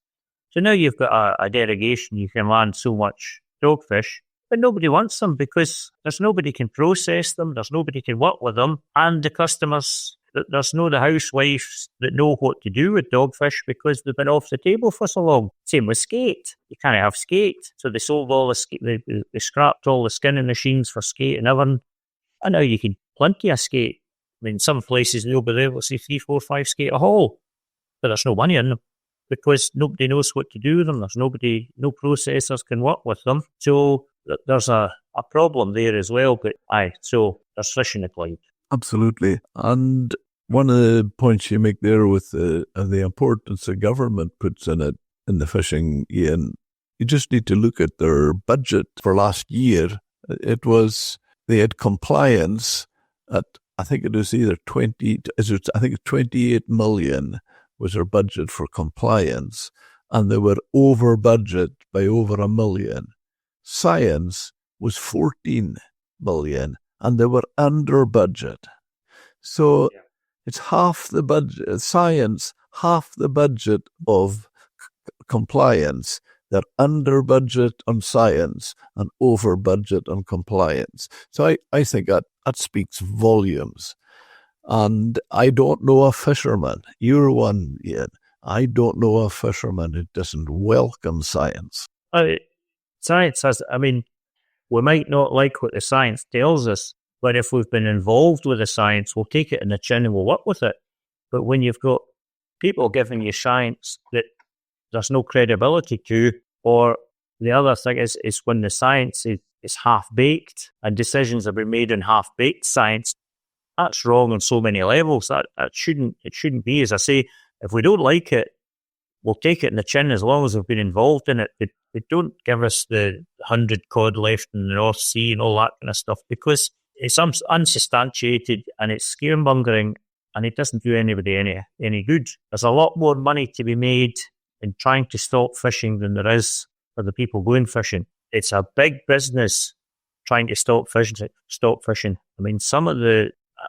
So now you've got a derogation. You can land so much dogfish, but nobody wants them because there's nobody can process them. There's nobody can work with them. And the customers, there's no the housewives that know what to do with dogfish because they've been off the table for so long. Same with skate. You can't have skate. So they sold all the skate. They scrapped all the skinning machines for skate and everything. And now you can plenty of skate. I mean, some places they'll be able to see 3, 4, 5 skate a haul, but there's no money in them because nobody knows what to do with them. There's no processors can work with them. So there's a problem there as well. But so there's fish in the Clyde. Absolutely. And one of the points you make there with the importance the government puts in it, in the fishing, Ian, you just need to look at their budget for last year. They had compliance at, I think it was either 28 million was their budget for compliance, and they were over budget by over $1 million. Science was 14 million, and they were under budget. So it's half the budget, science, half the budget of compliance. They're under budget on science and over budget on compliance. So I think that speaks volumes. And I don't know a fisherman. You're one, Ian. I don't know a fisherman who doesn't welcome science. Science has, we might not like what the science tells us, but if we've been involved with the science, we'll take it in the chin and we'll work with it. But when you've got people giving you science that there's no credibility to, or the other thing is when the science is half-baked and decisions have been made on half-baked science, that's wrong on so many levels. It shouldn't be. As I say, if we don't like it, we'll take it in the chin as long as we've been involved in it. They don't give us the 100 cod left in the North Sea and all that kind of stuff, because it's unsubstantiated and it's scaremongering and it doesn't do anybody any good. There's a lot more money to be made in trying to stop fishing than there is for the people going fishing. It's a big business trying to stop fishing.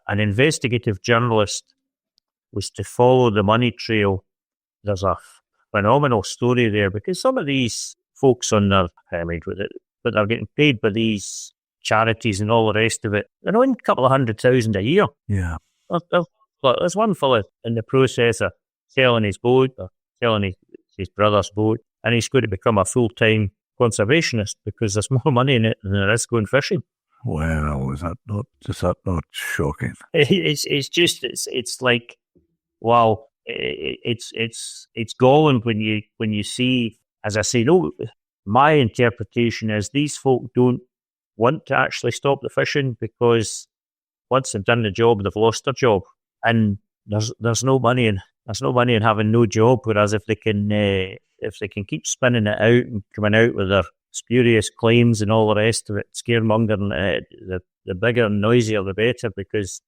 An investigative journalist was to follow the money trail. There's a phenomenal story there, because some of these folks on their pyramid with it, but they're getting paid by these charities and all the rest of it. They're on a couple of $100,000 a year. Yeah. There's one fella in the process of selling his boat, or selling his brother's boat, and he's going to become a full-time conservationist because there's more money in it than there is going fishing. Well, is that not shocking? It's like, wow, it's galling when you see, as I say, no, my interpretation is these folk don't want to actually stop the fishing, because once they've done the job, they've lost their job, and there's no money in having no job. Whereas if they can keep spinning it out and coming out with their spurious claims and all the rest of it, scaremongering, the bigger and noisier the better, because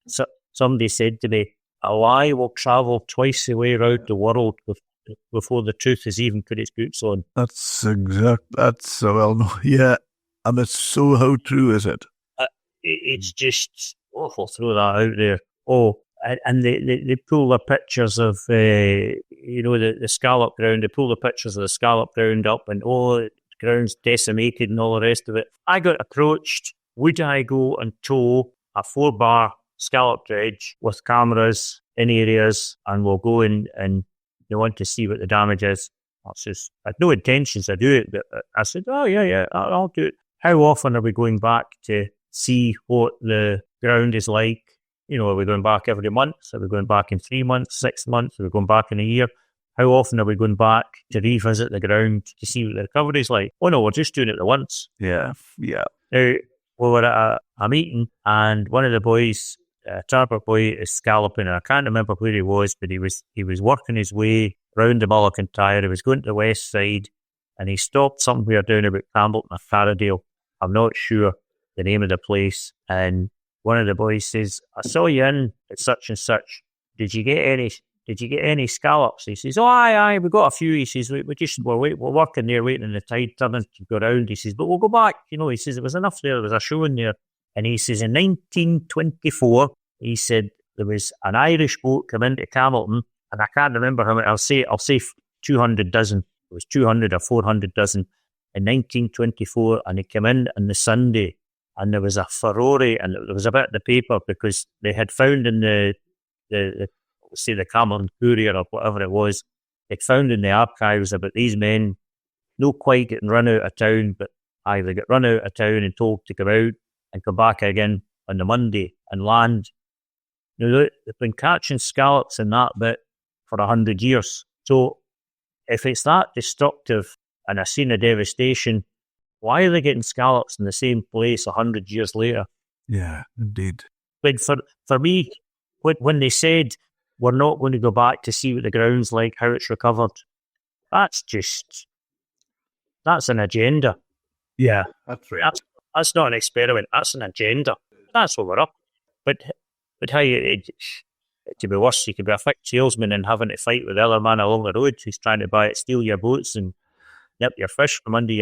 somebody said to me, a lie will travel twice the way around the world before the truth has even put its boots on. That's so well known. Yeah, and it's so how true is it? It's just, we'll throw that out there. And they pull the pictures of, the scallop ground. They pull the pictures of the scallop ground up, and the ground's decimated and all the rest of it. I got approached, would I go and tow a 4-bar scallop dredge with cameras in areas, and we'll go in and they want to see what the damage is. I had no intentions to do it, but I said, yeah, I'll do it. How often are we going back to see what the ground is like? Are we going back every month? Are we going back in 3 months, 6 months? Are we going back in a year? How often are we going back to revisit the ground to see what the recovery is like? Oh no, we're just doing it the once. Yeah. Now, we were at a meeting, and one of the boys, Tarper boy, is scalloping, and I can't remember where he was, but he was working his way round the Mulligan Tyre. He was going to the west side, and he stopped somewhere down about Campbellton or Faradale. I'm not sure the name of the place. And one of the boys says, I saw you in at such and such. Did you get any scallops? He says, aye, we got a few. He says, we're working there waiting in the tide turning to go round. He says, but we'll go back. He says, there was enough there. There was a show in there. And he says, in 1924, he said, there was an Irish boat come into Campbellton, and I can't remember how many, I'll say 200 dozen. It was 200 or 400 dozen in 1924, and he came in on the Sunday, and there was a furore, and there was a bit in the paper, because they had found in the Campbellton Courier or whatever it was, they'd found in the archives about these men not quite getting run out of town, but either get run out of town and told to come out and come back again on the Monday and land. Now, they've been catching scallops in that bit for 100 years. So if it's that destructive and a scene of devastation, Why are they getting scallops in the same place 100 years later? Yeah, indeed. But for me, when they said we're not going to go back to see what the ground's like, how it's recovered, that's an agenda. Yeah, that's right. That's not an experiment. That's an agenda. That's what we're up. But hey, to be worse, you could be a fake salesman and having to fight with the other man along the road who's trying to steal your boats and nip your fish from under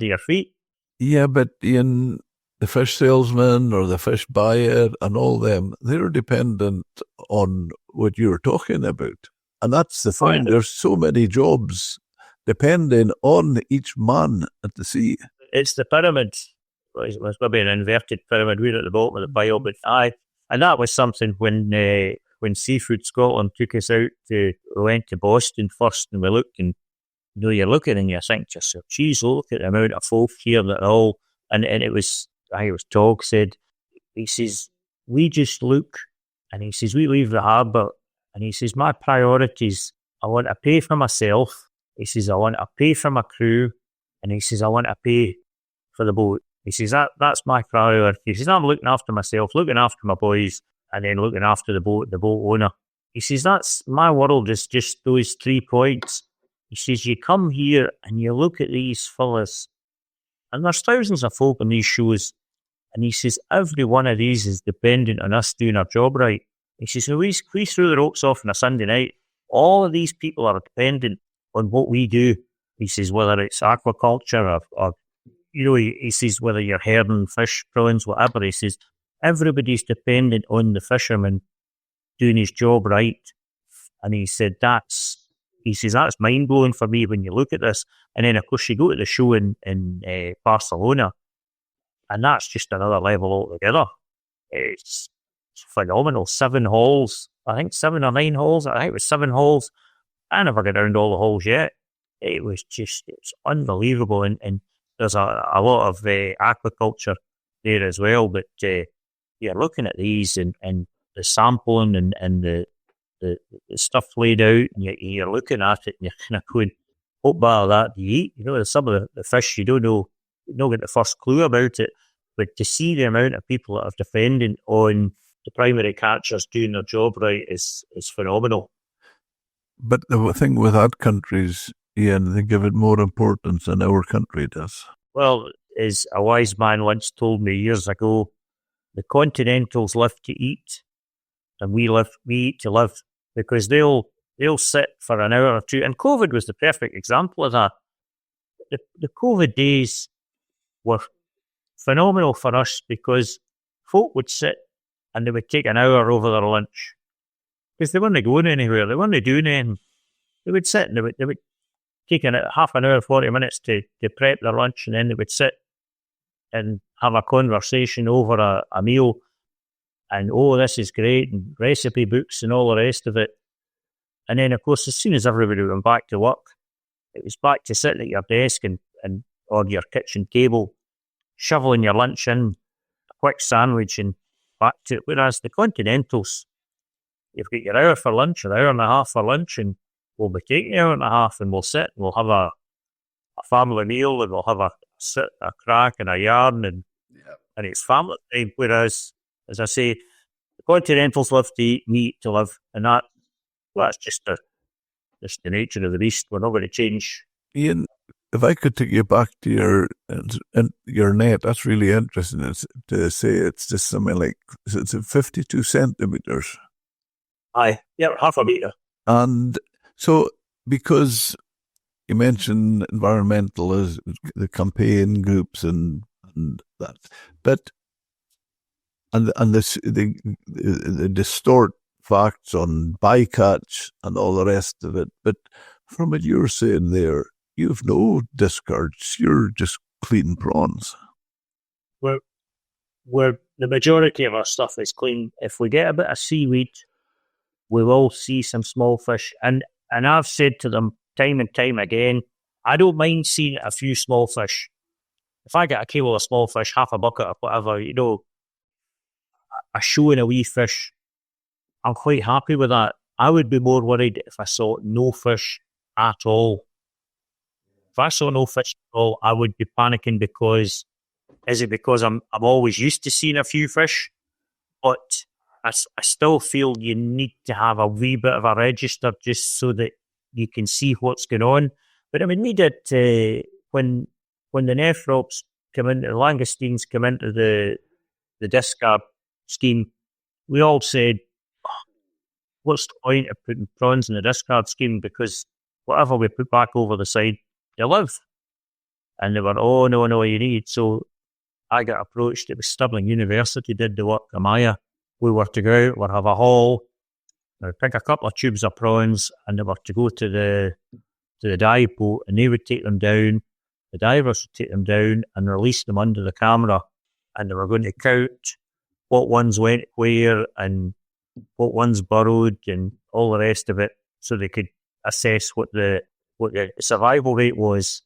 your feet. Yeah, but Ian, the fish salesman or the fish buyer and all them, they're dependent on what you're talking about. And that's the thing. There's so many jobs depending on each man at the sea. It's the pyramid. Well, it's maybe an inverted pyramid. We're at the bottom of the pile, but and that was something when Seafood Scotland took us out we went to Boston first and we looked and you're looking and you think to yourself, geez, look at the amount of folk here that are all, and it was, I was Tog said, he says, we just look, and he says, we leave the harbour, and he says, my priorities, I want to pay for myself, he says, I want to pay for my crew, and he says, I want to pay for the boat. He says, that's my priority. He says, I'm looking after myself, looking after my boys, and then looking after the boat owner. He says, that's my world, is just those 3 points. He says, you come here and you look at these fellas, and there's thousands of folk on these shows, and he says, every one of these is dependent on us doing our job right. He says, so we threw the ropes off on a Sunday night. All of these people are dependent on what we do. He says, whether it's aquaculture or he says, whether you're herding fish, prawns, whatever, he says, everybody's dependent on the fisherman doing his job right. And he said, that's mind-blowing for me when you look at this. And then, of course, you go to the show in Barcelona, and that's just another level altogether. It's phenomenal. 7 halls. I think 7 or 9 halls. I think it was 7 halls. I never got around all the halls yet. It's unbelievable. And there's a lot of aquaculture there as well. But you're looking at these and the sampling and the stuff laid out, and you're looking at it and you're kind of going, what bar of that do you eat? There's some of the fish you don't get the first clue about it. But to see the amount of people that are dependent on the primary catchers doing their job right is phenomenal. But the thing with that countries, Ian, they give it more importance than our country does. Well, as a wise man once told me years ago, the continentals live to eat, and we eat to live, because they'll sit for an hour or two. And COVID was the perfect example of that. The COVID days were phenomenal for us because folk would sit and they would take an hour over their lunch because they weren't going anywhere. They weren't doing anything. They would sit and they would take half an hour, 40 minutes to prep their lunch, and then they would sit and have a conversation over a meal. And, this is great, and recipe books and all the rest of it. And then, of course, as soon as everybody went back to work, it was back to sitting at your desk and on your kitchen table, shoveling your lunch in, a quick sandwich, and back to it. Whereas the continentals, you've got your hour for lunch, an hour and a half for lunch, and we'll be taking an hour and a half, and we'll sit and we'll have a family meal, and we'll have a crack and a yarn, and it's family time. Whereas, as I say, the continentals live to eat, we eat to live, and that's just the nature of the beast. We're not going to change. Ian, if I could take you back to your net, that's really interesting. It's to say it's just something like, it's 52 centimeters. Aye, yeah, half a metre. And so, because you mentioned environmentalists, the campaign groups and that, but the distort facts on bycatch and all the rest of it. But from what you're saying there, you've no discards. You're just clean prawns. We're the majority of our stuff is clean. If we get a bit of seaweed, we will see some small fish. And I've said to them time and time again, I don't mind seeing a few small fish. If I get a kilo of small fish, half a bucket or whatever, a show and a wee fish, I'm quite happy with that. I would be more worried if I saw no fish at all. I saw no fish at all, I would be panicking because, is it because I'm always used to seeing a few fish? But I still feel you need to have a wee bit of a register just so that you can see what's going on. But I mean, we did, when the nephrops come into, the langoustines come into the discard scheme, we all said, what's the point of putting prawns in the discard scheme? Because whatever we put back over the side, they live. And they were, oh, no, you need. So I got approached. It was Stirling University did the work of Maya. We were to go out, we'd have a haul, we'd pick a couple of tubes of prawns, and they were to go to the dive boat, and they would take them down. The divers would take them down and release them under the camera, and they were going to count what ones went where and what ones burrowed and all the rest of it, so they could assess what the survival rate was.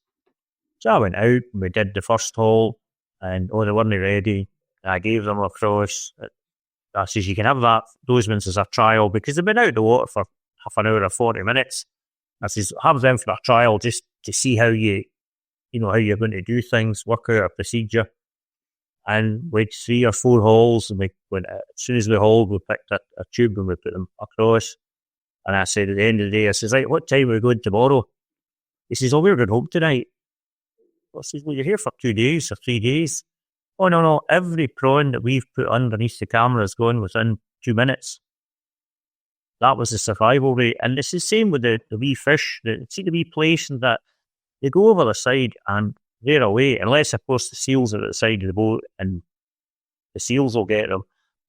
So I went out and we did the first haul, and they weren't ready. I gave them across. I says, you can have those ones as a trial, because they've been out of the water for half an hour or 40 minutes. I says, have them for a trial just to see how how you're going to do things, work out a procedure. And we had 3 or 4 hauls, and as soon as we hauled, we picked a tube and we put them across. And I said, at the end of the day, I says, right, what time are we going tomorrow? He says, we're going home tonight. I says, well, you're here for 2 days or 3 days. Oh, no, every prawn that we've put underneath the camera is gone within 2 minutes. That was the survival rate. And it's the same with the wee fish. See the wee place, and that they go over the side and they're away, unless, of course, the seals are at the side of the boat and the seals will get them.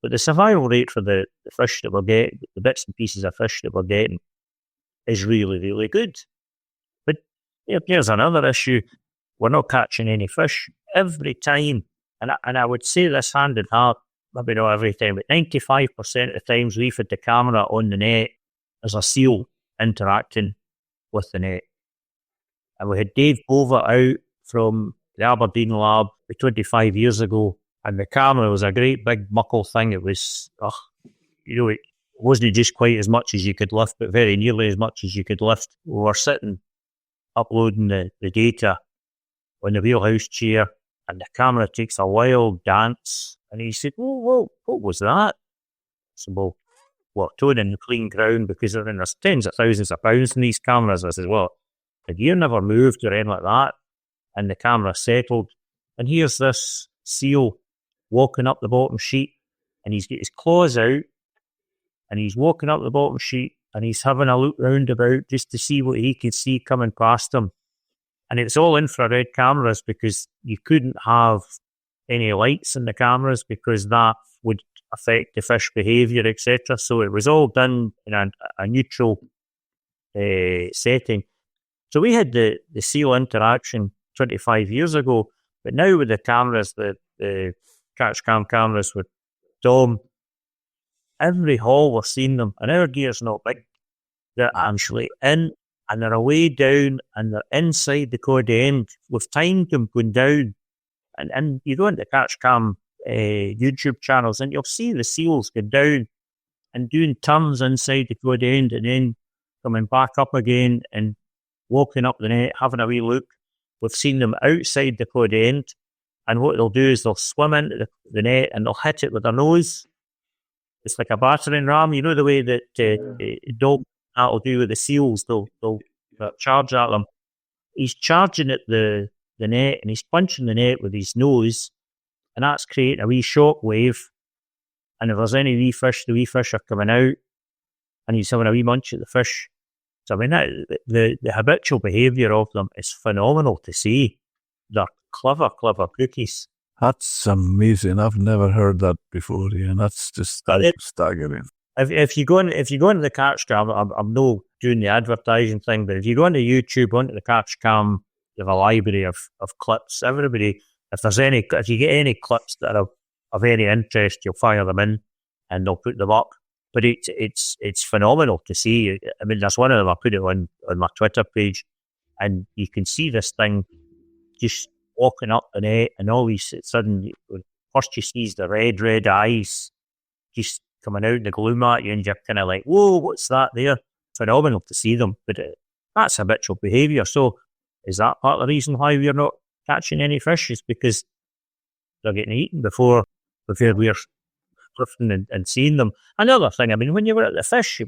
But the survival rate for the fish that we're getting, the bits and pieces of fish that we're getting, is really, really good. But here's another issue. We're not catching any fish every time. And I would say this hand in heart, maybe not every time, but 95% of the times we've had the camera on the net, there's a seal interacting with the net. And we had Dave Bover out from the Aberdeen lab 25 years ago, and the camera was a great big muckle thing. It was, it wasn't just quite as much as you could lift, but very nearly as much as you could lift. We were sitting, uploading the data on the wheelhouse chair, and the camera takes a wild dance. And he said, whoa, what was that? So, well, towing in the clean ground, because there's tens of thousands of pounds in these cameras. I said, well, the gear never moved or anything like that. And the camera settled. And here's this seal walking up the bottom sheet, and he's got his claws out, and he's walking up the bottom sheet, and he's having a look round about just to see what he could see coming past him. And it's all infrared cameras, because you couldn't have any lights in the cameras, because that would affect the fish behaviour, etc. So it was all done in a neutral setting. So we had the seal interaction 25 years ago, but now with the cameras, the catch cam cameras with Dom, every haul we're seeing them, and our gear's not big. They're actually in, and they're away down, and they're inside the cord end. We've timed them going down, and you go into catch cam YouTube channels, and you'll see the seals go down and doing turns inside the cord end, and then coming back up again and walking up the net, having a wee look. We've seen them outside the cord end, and what they'll do is they'll swim into the net and they'll hit it with their nose. It's like a battering ram, you know the way that dog will do with the seals. They'll charge at them. He's charging at the net, and he's punching the net with his nose, and that's creating a wee shock wave. And if there's any wee fish, the wee fish are coming out, and he's having a wee munch at the fish. So I mean, the habitual behaviour of them is phenomenal to see. They're clever cookies. That's amazing. I've never heard that before, Ian. That's just staggering. If you go into the catch cam, I'm not doing the advertising thing, but if you go into YouTube, onto the catch cam, you have a library of clips. Everybody, if you get any clips that are of any interest, you'll fire them in, and they'll put them up. But it's phenomenal to see. I mean, there's one of them, I put it on my Twitter page, and you can see this thing just walking up the net, and all these sudden, first you see the red eyes just coming out in the gloom at you, and you're kind of like, whoa, what's that there? Phenomenal to see them, but that's habitual behaviour. So Is that part of the reason why we're not catching any fish? Is because they're getting eaten before we're drifting and seeing them. Another thing, I mean, when you were at the fish,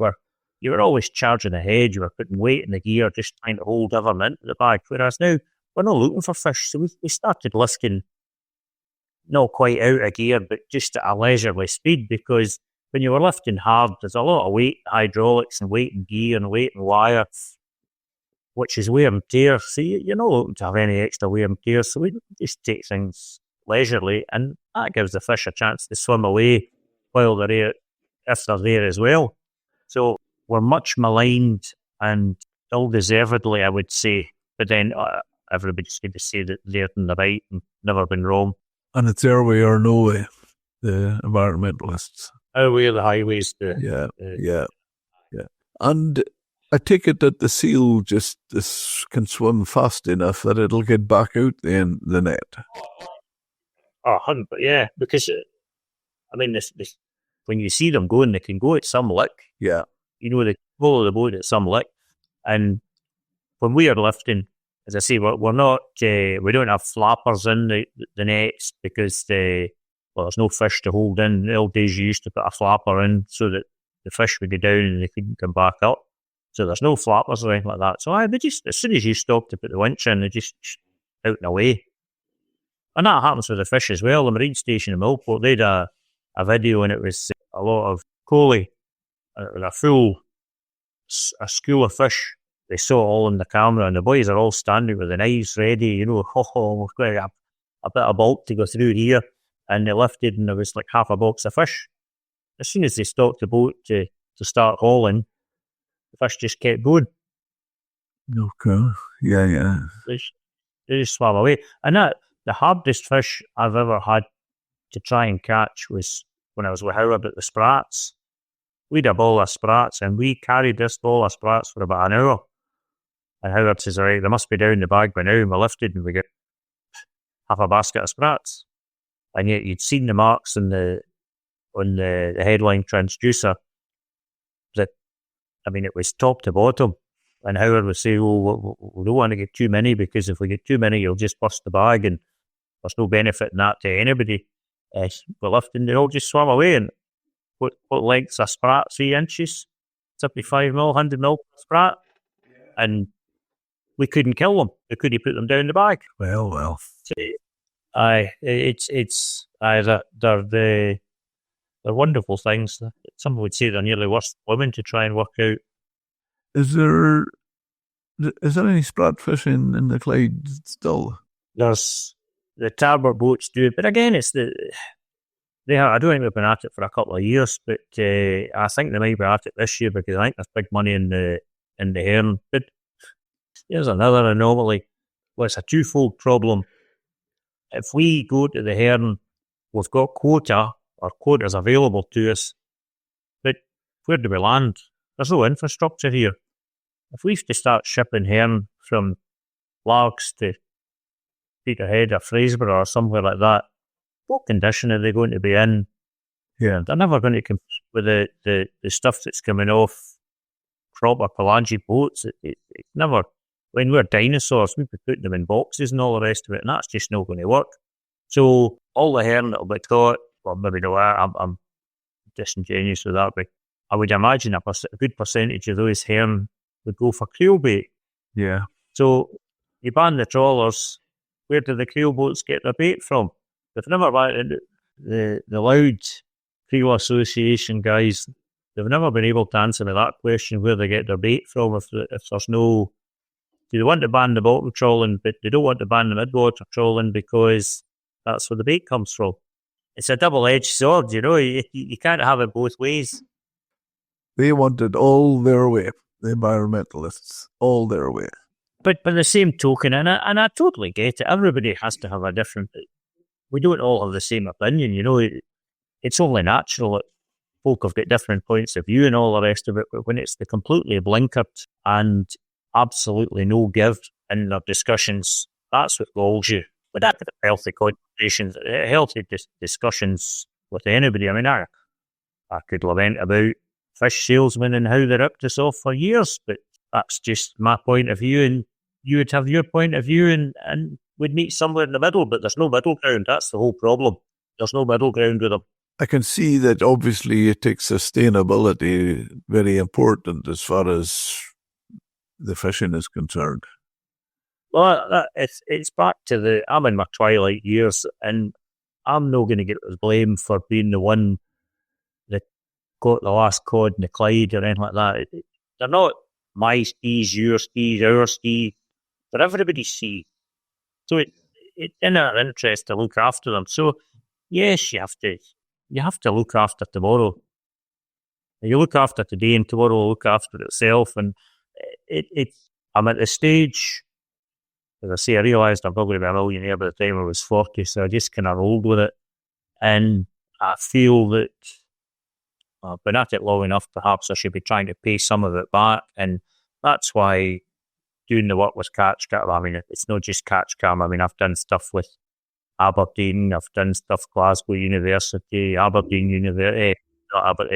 you were always charging ahead, you were putting weight in the gear, just trying to hold everything into the bag. Whereas now, we're not looking for fish, so we started lifting not quite out of gear, but just at a leisurely speed, because when you were lifting hard, there's a lot of weight, hydraulics, and weight in gear, and weight in wire, which is wear and tear. So you're not looking to have any extra wear and tear, so we just take things leisurely, and that gives the fish a chance to swim away while they're there, if they're there as well. So we're much maligned, and ill-deservedly, I would say. But then everybody's going to say that they're in the right and never been wrong. And it's their way or no way, the environmentalists. Our way or the highways. Yeah. And I take it that the seal just can swim fast enough that it'll get back out in the net. Oh, yeah, because, I mean, this when you see them going, they can go at some lick. Yeah. You know, they follow the boat at some lick. And when we are lifting, as I say, we're not, we don't have flappers in the nets because, there's no fish to hold in. In the old days, you used to put a flapper in so that the fish would go down and they couldn't come back up. So there's no flappers or anything like that. So they just, as soon as you stop to put the winch in, they just out and away. And that happens with the fish as well. The marine station in Millport, they had a video, and it was a lot of coley, with a school of fish. They saw it all in the camera, and the boys are all standing with the knives ready, we've got a bit of bulk to go through here. And they lifted, and there was like half a box of fish. As soon as they stopped the boat to start hauling, the fish just kept going. Okay. Yeah. They just swam away. And the hardest fish I've ever had to try and catch was when I was with Howard at the Sprats. We had a ball of sprats, and we carried this ball of sprats for about an hour. And Howard says, all right, they must be down the bag by now. And we lifted, and we got half a basket of sprats. And yet you'd seen the marks on the headline transducer that, I mean, it was top to bottom. And Howard would say, well, we don't want to get too many, because if we get too many, you'll just bust the bag, and there's no benefit in that to anybody. We lifted, and they all just swam away. And what length's a sprat? 3 inches? 75 mil, 100 mil sprat? And we couldn't kill them. We couldn't put them down the bag. Well. They're wonderful things. Some would say they're nearly worth swimming to try and work out. Is there any sprat fishing in the Clyde still? There's the Tarbert boats do it, but again, I don't think they've been at it for a couple of years, but I think they might be at it this year, because I think there's big money in the Hearn. But here's another anomaly. Well, it's a twofold problem. If we go to the Hearn, we've got quotas available to us, but where do we land? There's no infrastructure here. If we have to start shipping Hearn from Largs to Peterhead or Fraserburgh or somewhere like that, what condition are they going to be in? Yeah, they're never going to compete with the stuff that's coming off proper pelagic boats. It never. When we're dinosaurs, we'd be putting them in boxes and all the rest of it, and that's just not going to work. So all the Hearn that'll be caught, well, maybe no, I'm disingenuous with that, but I would imagine a good percentage of those Hearn would go for creel bait. Yeah. So you ban the trawlers. Where do the creel boats get their bait from? They've never the Loud Creel Association guys. They've never been able to answer me that question, where they get their bait from. If there's no, do they want to ban the bottom trawling, but they don't want to ban the midwater trawling because that's where the bait comes from. It's a double-edged sword, You can't have it both ways. They want it all their way. The environmentalists, all their way. But by the same token, and I totally get it, everybody has to have a different. We don't all have the same opinion, It's only natural that folk have got different points of view and all the rest of it. But when it's the completely blinkered and absolutely no give in their discussions, that's what galls you. But that could have healthy conversations, healthy discussions with anybody. I mean, I could lament about fish salesmen and how they ripped us off for years, but that's just my point of view, and you would have your point of view and we'd meet somewhere in the middle, but there's no middle ground. That's the whole problem. There's no middle ground with them. I can see that obviously it takes sustainability very important as far as the fishing is concerned. Well, it's back to I'm in my twilight years, and I'm not going to get blamed for being the one that got the last cod in the Clyde or anything like that. They're not my skis, your skis, our skis. They're everybody's skis. So it's in our interest to look after them. So yes, you have to look after tomorrow. You look after today, and tomorrow will look after itself. And I'm at the stage, as I say, I realised I'm probably going to be a millionaire by the time I was 40, so I just kind of rolled with it. And I feel that I've been at it long enough, perhaps I should be trying to pay some of it back. And that's why doing the work with Catch Cam, I mean, it's not just Catch Cam. I mean, I've done stuff with Aberdeen, I've done stuff Glasgow University, Aberdeen University,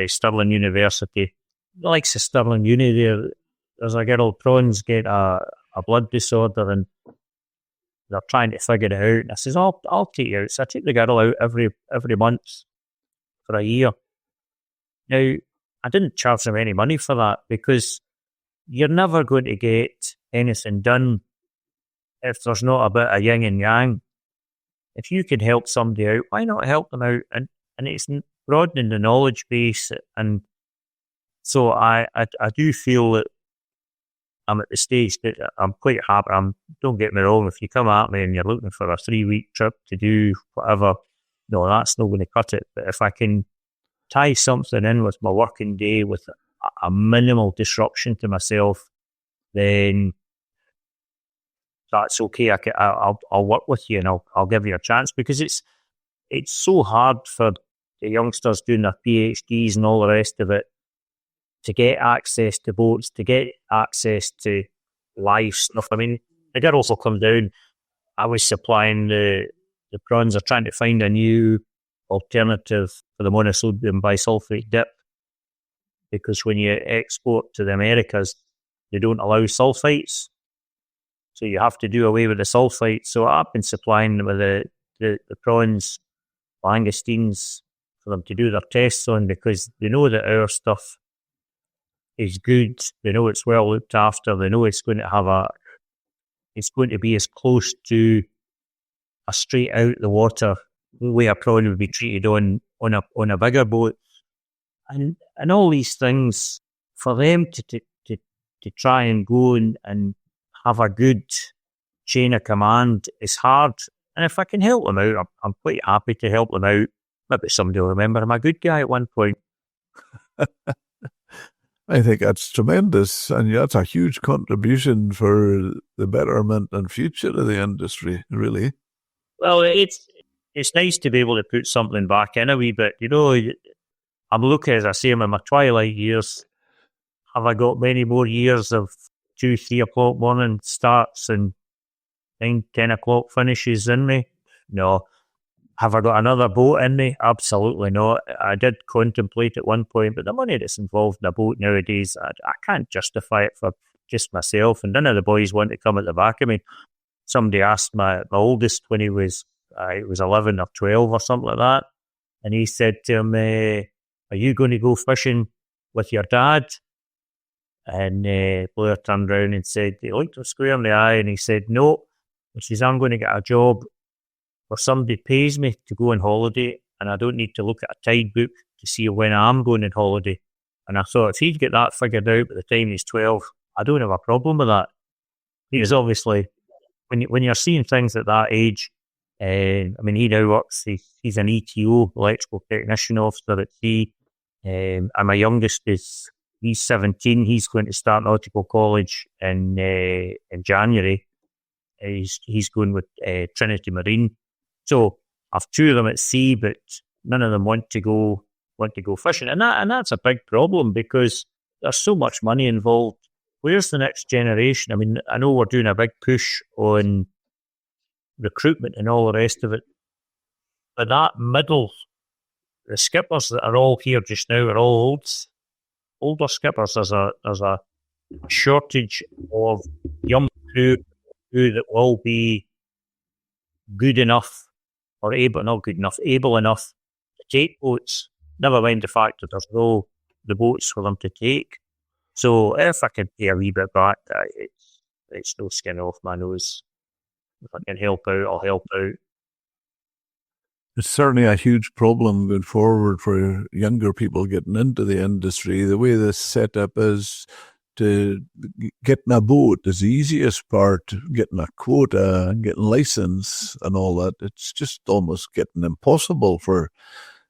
Stirling University. The likes of Stirling Uni, there's a girl, prawns get a blood disorder and they're trying to figure it out. And I says, I'll take you out. So I take the girl out every month for a year. Now, I didn't charge them any money for that because you're never going to get anything done if there's not a bit of yin and yang. If you can help somebody out, why not help them out? And it's broadening the knowledge base. And so I do feel that I'm at the stage that I'm quite happy. Don't get me wrong, if you come at me and you're looking for a 3-week trip to do whatever, no, that's not going to cut it. But if I can tie something in with my working day with a minimal disruption to myself, then that's okay. I'll work with you and I'll give you a chance, because it's so hard for the youngsters doing their PhDs and all the rest of it to get access to boats, to get access to live stuff. I mean, the girls will come down. I was supplying the prawns. Are trying to find a new alternative for the monosodium bisulfate dip, because when you export to the Americas, they don't allow sulfites. So you have to do away with the sulfites. So I've been supplying them with the prawns, langoustines, for them to do their tests on, because they know that our stuff is good. They know it's well looked after. They know it's going to be as close to a straight out the water way a prawn would be treated on a bigger boat, and all these things for them to try and go and have a good chain of command is hard. And if I can help them out, I'm quite happy to help them out. Maybe somebody will remember I'm a good guy at one point. I think that's tremendous, and that's a huge contribution for the betterment and future of the industry, really. Well, it's nice to be able to put something back in a wee bit. You know, I'm looking, as I say, I'm in my twilight years. Have I got many more years of 2-3 o'clock morning starts and 9-10 o'clock finishes in me? No. Have I got another boat in me? Absolutely not. I did contemplate at one point, but the money that's involved in a boat nowadays, I can't justify it for just myself. And none of the boys want to come at the back of me. Somebody asked my oldest when he was 11 or 12 or something like that, and he said to him, "Are you going to go fishing with your dad?" And Blair turned around and said, he looked him square in the eye and he said, "No." He says, "I'm going to get a job where somebody pays me to go on holiday, and I don't need to look at a tide book to see when I'm going on holiday." And I thought, if he'd get that figured out by the time he's 12, I don't have a problem with that. He was obviously, when you're seeing things at that age, I mean, he now works, he's an ETO, electrical technician officer at sea, and my youngest he's 17, he's going to start nautical college in January. He's going with Trinity Marine. So I've 2 of them at sea, but none of them want to go fishing, and that's a big problem, because there's so much money involved. Where's the next generation? I mean, I know we're doing a big push on recruitment and all the rest of it, but that middle, the skippers that are all here just now are all older skippers. There's a shortage of young crew through that will be good enough, or able enough to take boats. Never mind the fact that there's no the boats for them to take. So if I can pay a wee bit back, it's no skin off my nose. If I can help out, I'll help out. It's certainly a huge problem going forward for younger people getting into the industry. The way this setup is, to getting a boat is the easiest part, getting a quota and getting license and all that. It's just almost getting impossible for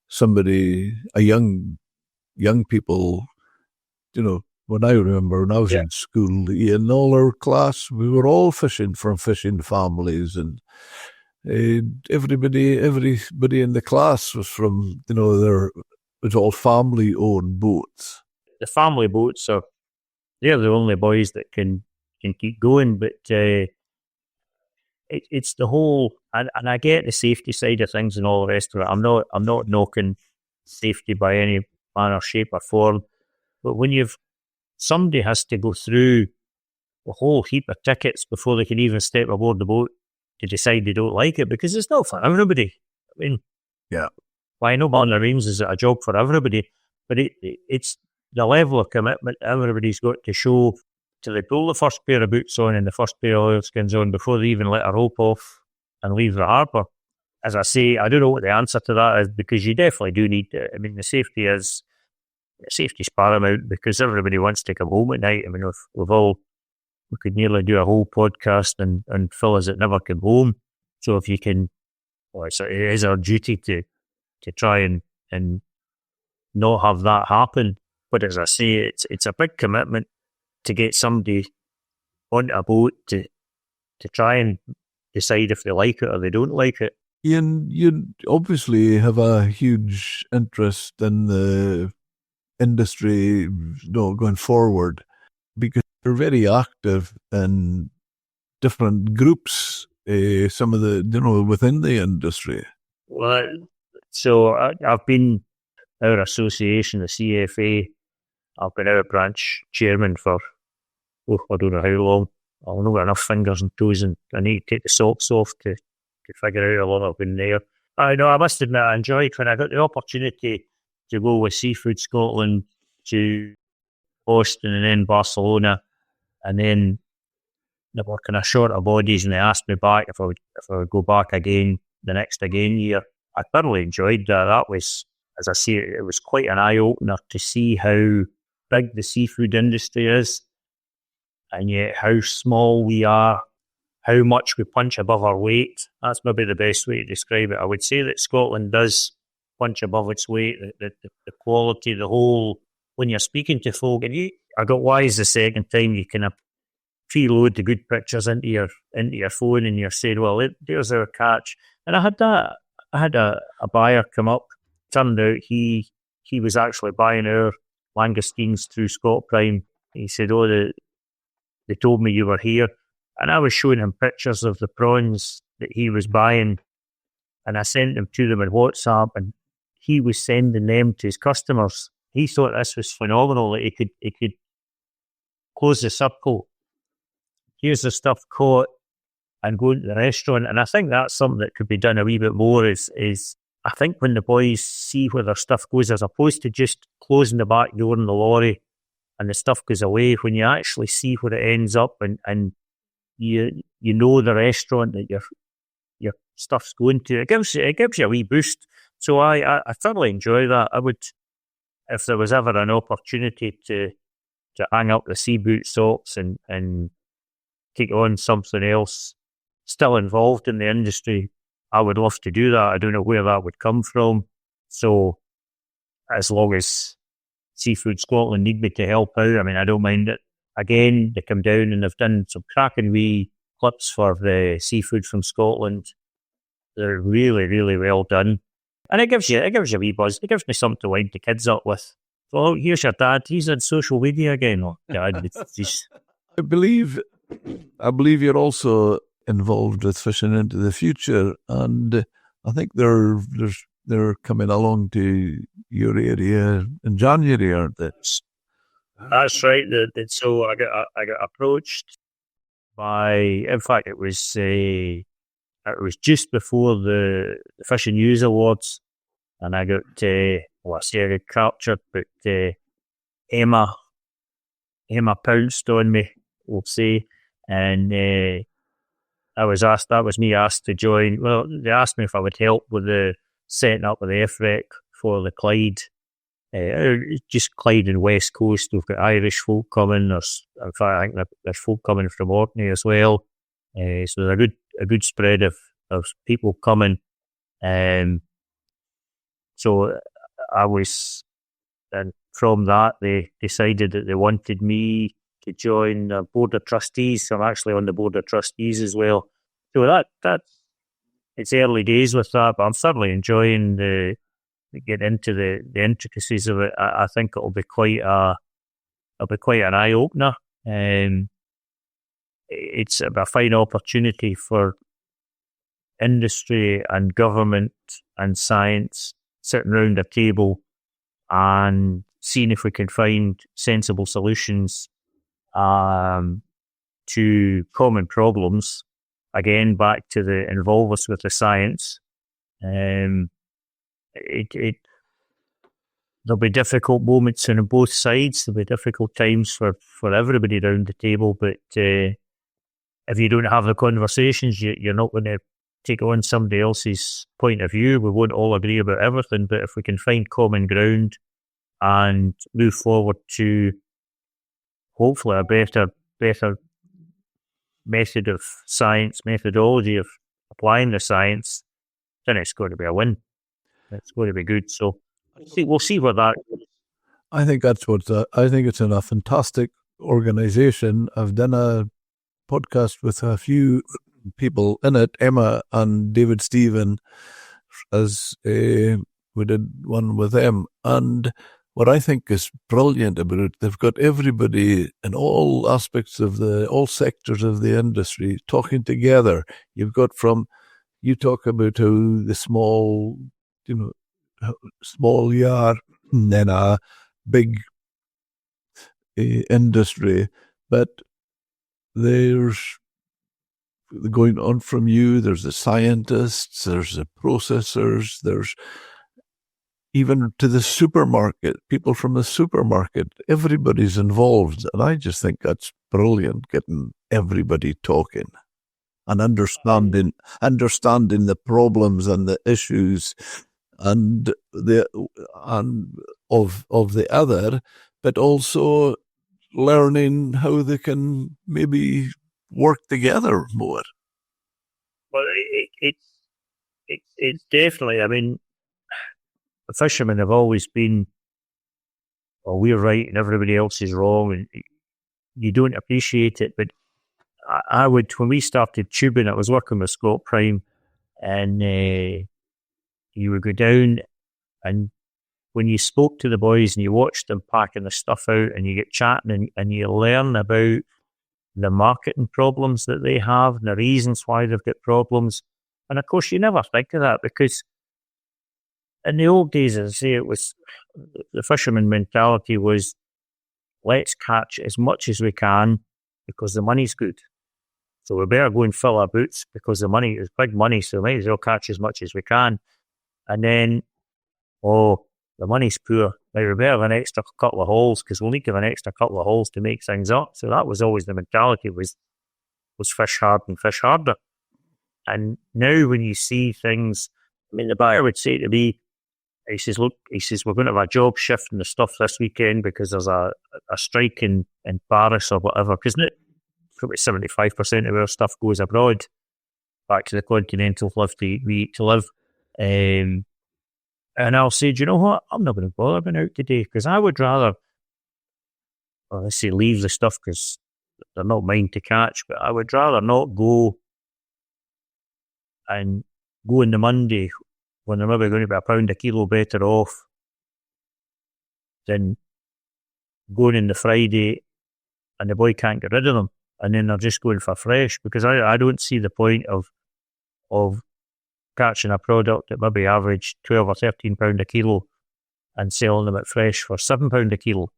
somebody, a young people, when I remember when I was in school, in all our class, we were all fishing from fishing families, and everybody in the class was from, it was all family owned boats. The family boats they're the only boys that can keep going, but it's the whole, and I get the safety side of things and all the rest of it. I'm not knocking safety by any manner, shape or form, but when somebody has to go through a whole heap of tickets before they can even step aboard the boat to decide they don't like it, because it's not for everybody. I mean, why no more Marines is a job for everybody, but it's the level of commitment everybody's got to show till they pull the first pair of boots on and the first pair of oilskins on before they even let a rope off and leave the harbour. As I say, I don't know what the answer to that is, because you definitely do need to. I mean, the safety's paramount, because everybody wants to come home at night. I mean, we could nearly do a whole podcast and fellas that never come home. So if you can, it is our duty to try and not have that happen. But as I say, it's a big commitment to get somebody on a boat to try and decide if they like it or they don't like it. Ian, you obviously have a huge interest in the industry, going forward, because you're very active in different groups, some of the, within the industry. Well, so I've been our association, the CFA, I've been our branch chairman for, I don't know how long. I've not got enough fingers and toes, and I need to take the socks off to figure out how long I've been there. I know, I must admit, I enjoyed when I got the opportunity to go with Seafood Scotland to Boston and then Barcelona, and then they were kind of shorter bodies, and they asked me back if I would go back again the next year. I thoroughly enjoyed that. That was, as I say, it was quite an eye-opener to see how big the seafood industry is, and yet how small we are, how much we punch above our weight. That's maybe the best way to describe it. I would say that Scotland does punch above its weight, the quality, the whole, when you're speaking to folk, and I got wise the second time, you kind of preload the good pictures into your phone, and you're saying, well, there's our catch. And I had a buyer come up. Turned out he was actually buying our langoustines through Scott Prime. He said, they told me you were here. And I was showing him pictures of the prawns that he was buying, and I sent them to them in WhatsApp, and he was sending them to his customers. He thought this was phenomenal, that he could close the circle. Here's the stuff caught, and go into the restaurant. And I think that's something that could be done a wee bit more, is I think when the boys see where their stuff goes, as opposed to just closing the back door in the lorry and the stuff goes away, when you actually see where it ends up, and you know the restaurant that your stuff's going to, it gives you a wee boost. So I thoroughly enjoy that. I would, if there was ever an opportunity to hang up the sea boot socks and take on something else, still involved in the industry, I would love to do that. I don't know where that would come from. So as long as Seafood Scotland need me to help out, I mean, I don't mind it. Again, they come down and they've done some cracking wee clips for the seafood from Scotland. They're really, really well done. And it gives you a wee buzz. It gives me something to wind the kids up with. So here's your dad. He's on social media again. Oh, God, I believe you're also involved with Fishing into the Future, and I think they're coming along to your area in January, aren't they? That's right. So I got approached in fact, it was just before the Fish and News Awards, and I got, I got captured, but Emma pounced on me, we'll say, and that was me asked to join. Well, they asked me if I would help with the setting up of the FREC for the Clyde. Just Clyde and West Coast. We've got Irish folk coming. In fact, I think there's folk coming from Orkney as well. So there's a good spread of people coming. So I was, and from that they decided that they wanted me to join the board of trustees. So I'm actually on the board of trustees as well. So that it's early days with that, but I'm certainly enjoying get into the intricacies of it. I think it'll be quite an eye opener. It's a fine opportunity for industry and government and science sitting around a table and seeing if we can find sensible solutions to common problems. Again, back to involve us with the science. There'll be difficult moments on both sides. There'll be difficult times for everybody around the table. But if you don't have the conversations, you're not going to take on somebody else's point of view. We won't all agree about everything, but if we can find common ground and move forward to hopefully a better method of science, methodology of applying the science, then it's going to be a win. It's going to be good. So we'll see where that goes. I think that's I think it's a fantastic organization. I've done a podcast with a few people in it, Emma and David Stephen, as we did one with them. And what I think is brilliant about it, they've got everybody in all aspects of all sectors of the industry talking together. You talk about how the small yard in a big industry, but there's going on from you, there's the scientists, there's the processors, there's even to the supermarket, people from the supermarket, everybody's involved. And I just think that's brilliant, getting everybody talking and understanding the problems and the issues and of the other, but also learning how they can maybe work together more. Well, it's definitely. I mean, the fishermen have always been, well, we're right and everybody else is wrong, and you don't appreciate it. But I would, when we started tubing, I was working with Scott Prime, and you would go down, and when you spoke to the boys and you watched them packing the stuff out, and you get chatting and you learn about the marketing problems that they have and the reasons why they've got problems. And of course, you never think of that, because in the old days, as I say, it was the fisherman mentality was, let's catch as much as we can because the money's good. So we better go and fill our boots because the money is big money, so we might as well catch as much as we can. And then, the money's poor. Right, we better have an extra couple of hauls because we'll need to have an extra couple of hauls to make things up. So that was always the mentality, was fish hard and fish harder. And now when you see things, I mean, the buyer would say to me, he says, we're going to have a job shift in the stuff this weekend because there's a strike in Paris or whatever, because probably 75% of our stuff goes abroad, back to the continental we eat to live. And I'll say, do you know what? I'm not going to bother going out today because I would rather, let's say, leave the stuff because they're not mine to catch, but I would rather not go and go on the Monday when they're maybe going to be £1 a kilo better off than going in the Friday and the boy can't get rid of them and then they're just going for fresh, because I don't see the point of catching a product that maybe average £12 or £13 a kilo and selling them at fresh for £7 a kilo.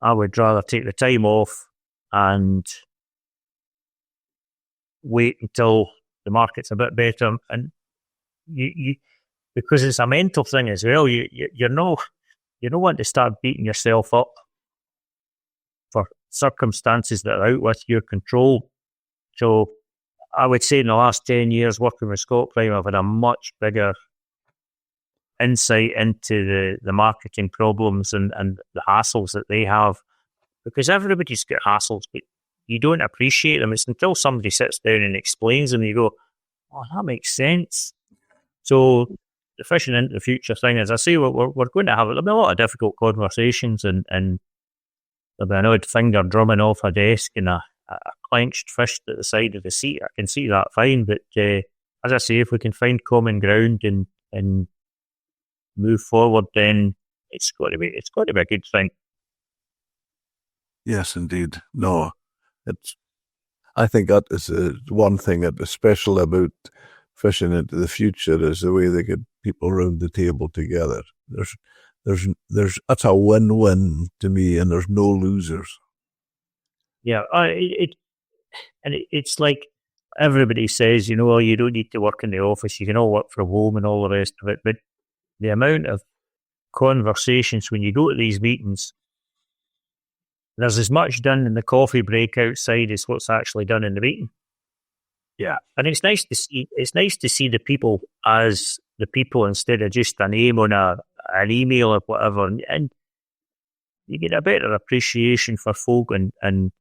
I would rather take the time off and wait until the market's a bit better. And you because it's a mental thing as well. You're no wanting to start beating yourself up for circumstances that are out with your control. So I would say in the last 10 years working with Scott Prime, I've had a much bigger insight into the marketing problems and the hassles that they have, because everybody's got hassles, but you don't appreciate them. It's until somebody sits down and explains them, you go, oh, that makes sense. So the fishing into the future thing, as I say, we're going to have there'll be a lot of difficult conversations, and there'll be an odd finger drumming off a desk and a clenched fist at the side of the seat. I can see that fine, but as I say, if we can find common ground and move forward, then it's got to be a good thing. Yes, indeed. No, I think that is one thing that is special about fishing into the future is the way they get people around the table together. That's a win-win to me, and there's no losers. Yeah, it's like everybody says, you don't need to work in the office. You can all work from home and all the rest of it. But the amount of conversations when you go to these meetings, there's as much done in the coffee break outside as what's actually done in the meeting. Yeah, and it's nice to see. It's nice to see the people as the people instead of just a name on an email or whatever, and you get a better appreciation for folk and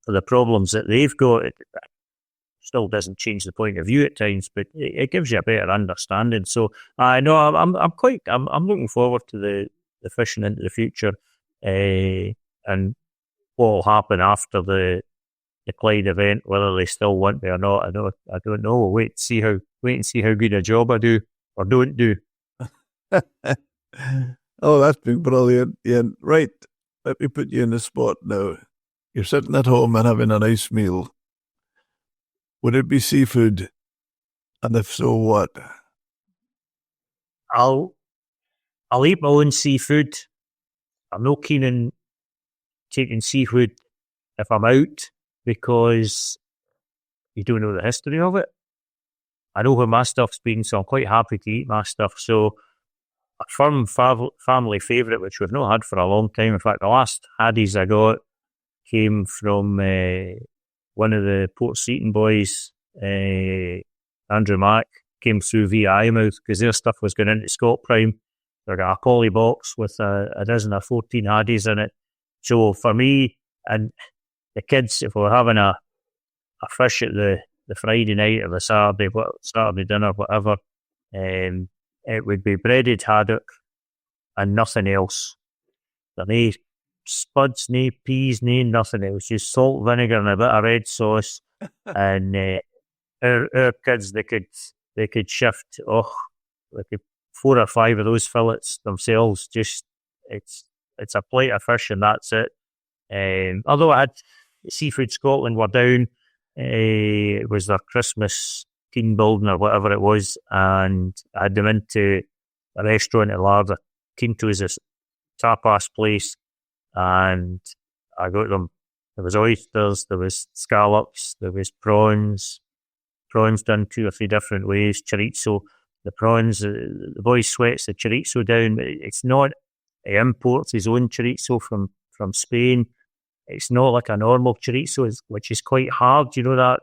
for the problems that they've got. It still doesn't change the point of view at times, but it gives you a better understanding. So I know I'm looking forward to the fishing into the future, and what will happen after the Clyde event, whether they still want me or not. I don't know. We'll wait and see how good a job I do or don't do. Oh, that's been brilliant. Yeah, right. Let me put you in the spot now. You're sitting at home and having a nice meal. Would it be seafood? And if so, what? I'll eat my own seafood. I'm not keen on taking seafood if I'm out, because you don't know the history of it. I know where my stuff's been, so I'm quite happy to eat my stuff. So a firm family favourite, which we've not had for a long time. In fact, the last haddies I got came from one of the Port Seaton boys, Andrew Mack, came through via Eyemouth because their stuff was going into Scott Prime. They got a collie box with a dozen or 14 haddies in it. So for me and the kids, if we're having a fish at the Friday night or the Saturday dinner, whatever, it would be breaded haddock and nothing else. There no spuds, no peas, no nothing. It was just salt, vinegar, and a bit of red sauce. And our kids, they could shift. They could 4 or 5 of those fillets themselves. Just it's a plate of fish and that's it. Although I had Seafood Scotland were down, it was their Christmas team building or whatever it was, and I had them into a restaurant at Larda. Quinto's, this tapas place, and I got them. There was oysters, there was scallops, there was prawns done 2 or 3 different ways, chorizo. The prawns, the boy sweats the chorizo down. It's not, he imports his own chorizo from Spain. It's not like a normal chorizo, which is quite hard. You know that?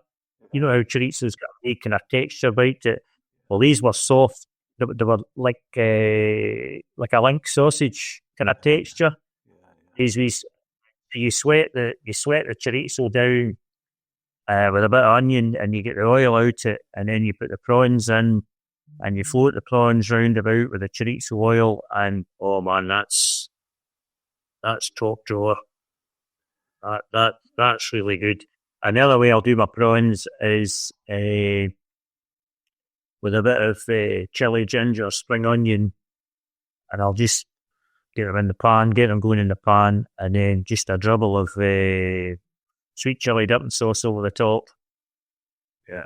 You know how chorizo's got a kind of texture about it? Well, these were soft. They were like a link sausage kind of texture. You sweat the chorizo down with a bit of onion, and you get the oil out it, and then you put the prawns in, and you float the prawns round about with the chorizo oil, and oh man, that's top drawer. That's really good. Another way I'll do my prawns is with a bit of chili, ginger, spring onion, and I'll just get them in the pan, get them going in the pan, and then just a dribble of sweet chili dipping sauce over the top. Yeah.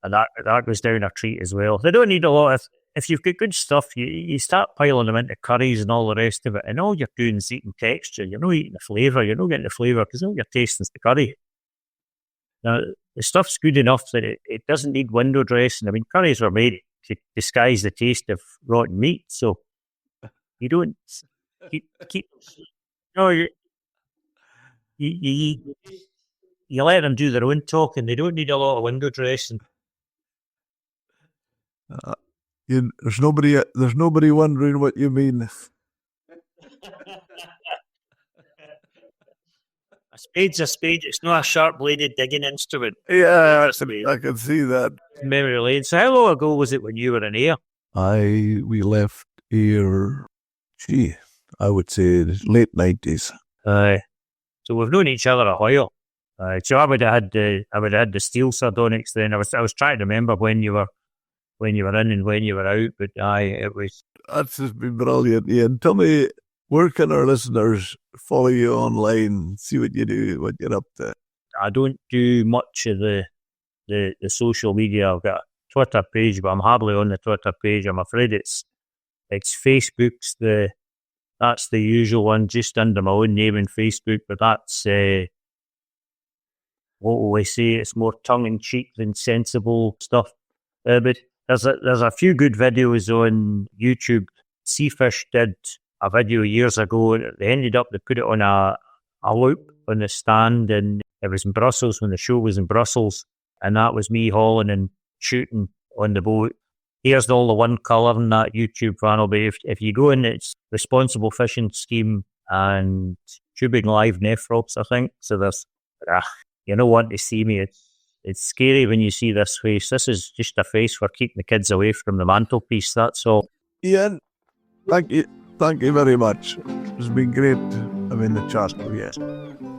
And that goes down a treat as well. They don't need a lot of... If you've got good stuff, you start piling them into curries and all the rest of it, and all you're doing is eating texture. You're not eating the flavour. You're not getting the flavour because all you're tasting is the curry. Now, the stuff's good enough that it doesn't need window dressing. I mean, curries are made to disguise the taste of rotten meat, so you don't keep no, you you let them do their own talking. They don't need a lot of window dressing. There's nobody wondering what you mean. A spade's a spade. It's not a sharp-bladed digging instrument. Yeah, I can see that. Memory lane. So how long ago was it when you were in Ayr? We left here, I would say late 90s. So we've known each other a while. So I would have had the steel sardonyx then. I was trying to remember when you were in and when you were out, but it was. That's just been brilliant, Ian. Tell me, where can our listeners follow you online, see what you do, what you're up to? I don't do much of the social media. I've got a Twitter page, but I'm hardly on the Twitter page. I'm afraid it's Facebook's that's the usual one, just under my own name in Facebook, but that's what will we say? It's more tongue-in-cheek than sensible stuff. But there's a few good videos on YouTube. Seafish did a video years ago. They put it on a loop on the stand, and it was in Brussels when the show was in Brussels, and that was me hauling and shooting on the boat. Here's all the one colour in that YouTube channel, but if you go in, it's Responsible Fishing Scheme and Tubing Live Nephrops, I think. So there's, you don't want to see me. It's scary when you see this face. This is just a face for keeping the kids away from the mantelpiece, that's all. Ian, thank you very much. It's been great having the chat with you.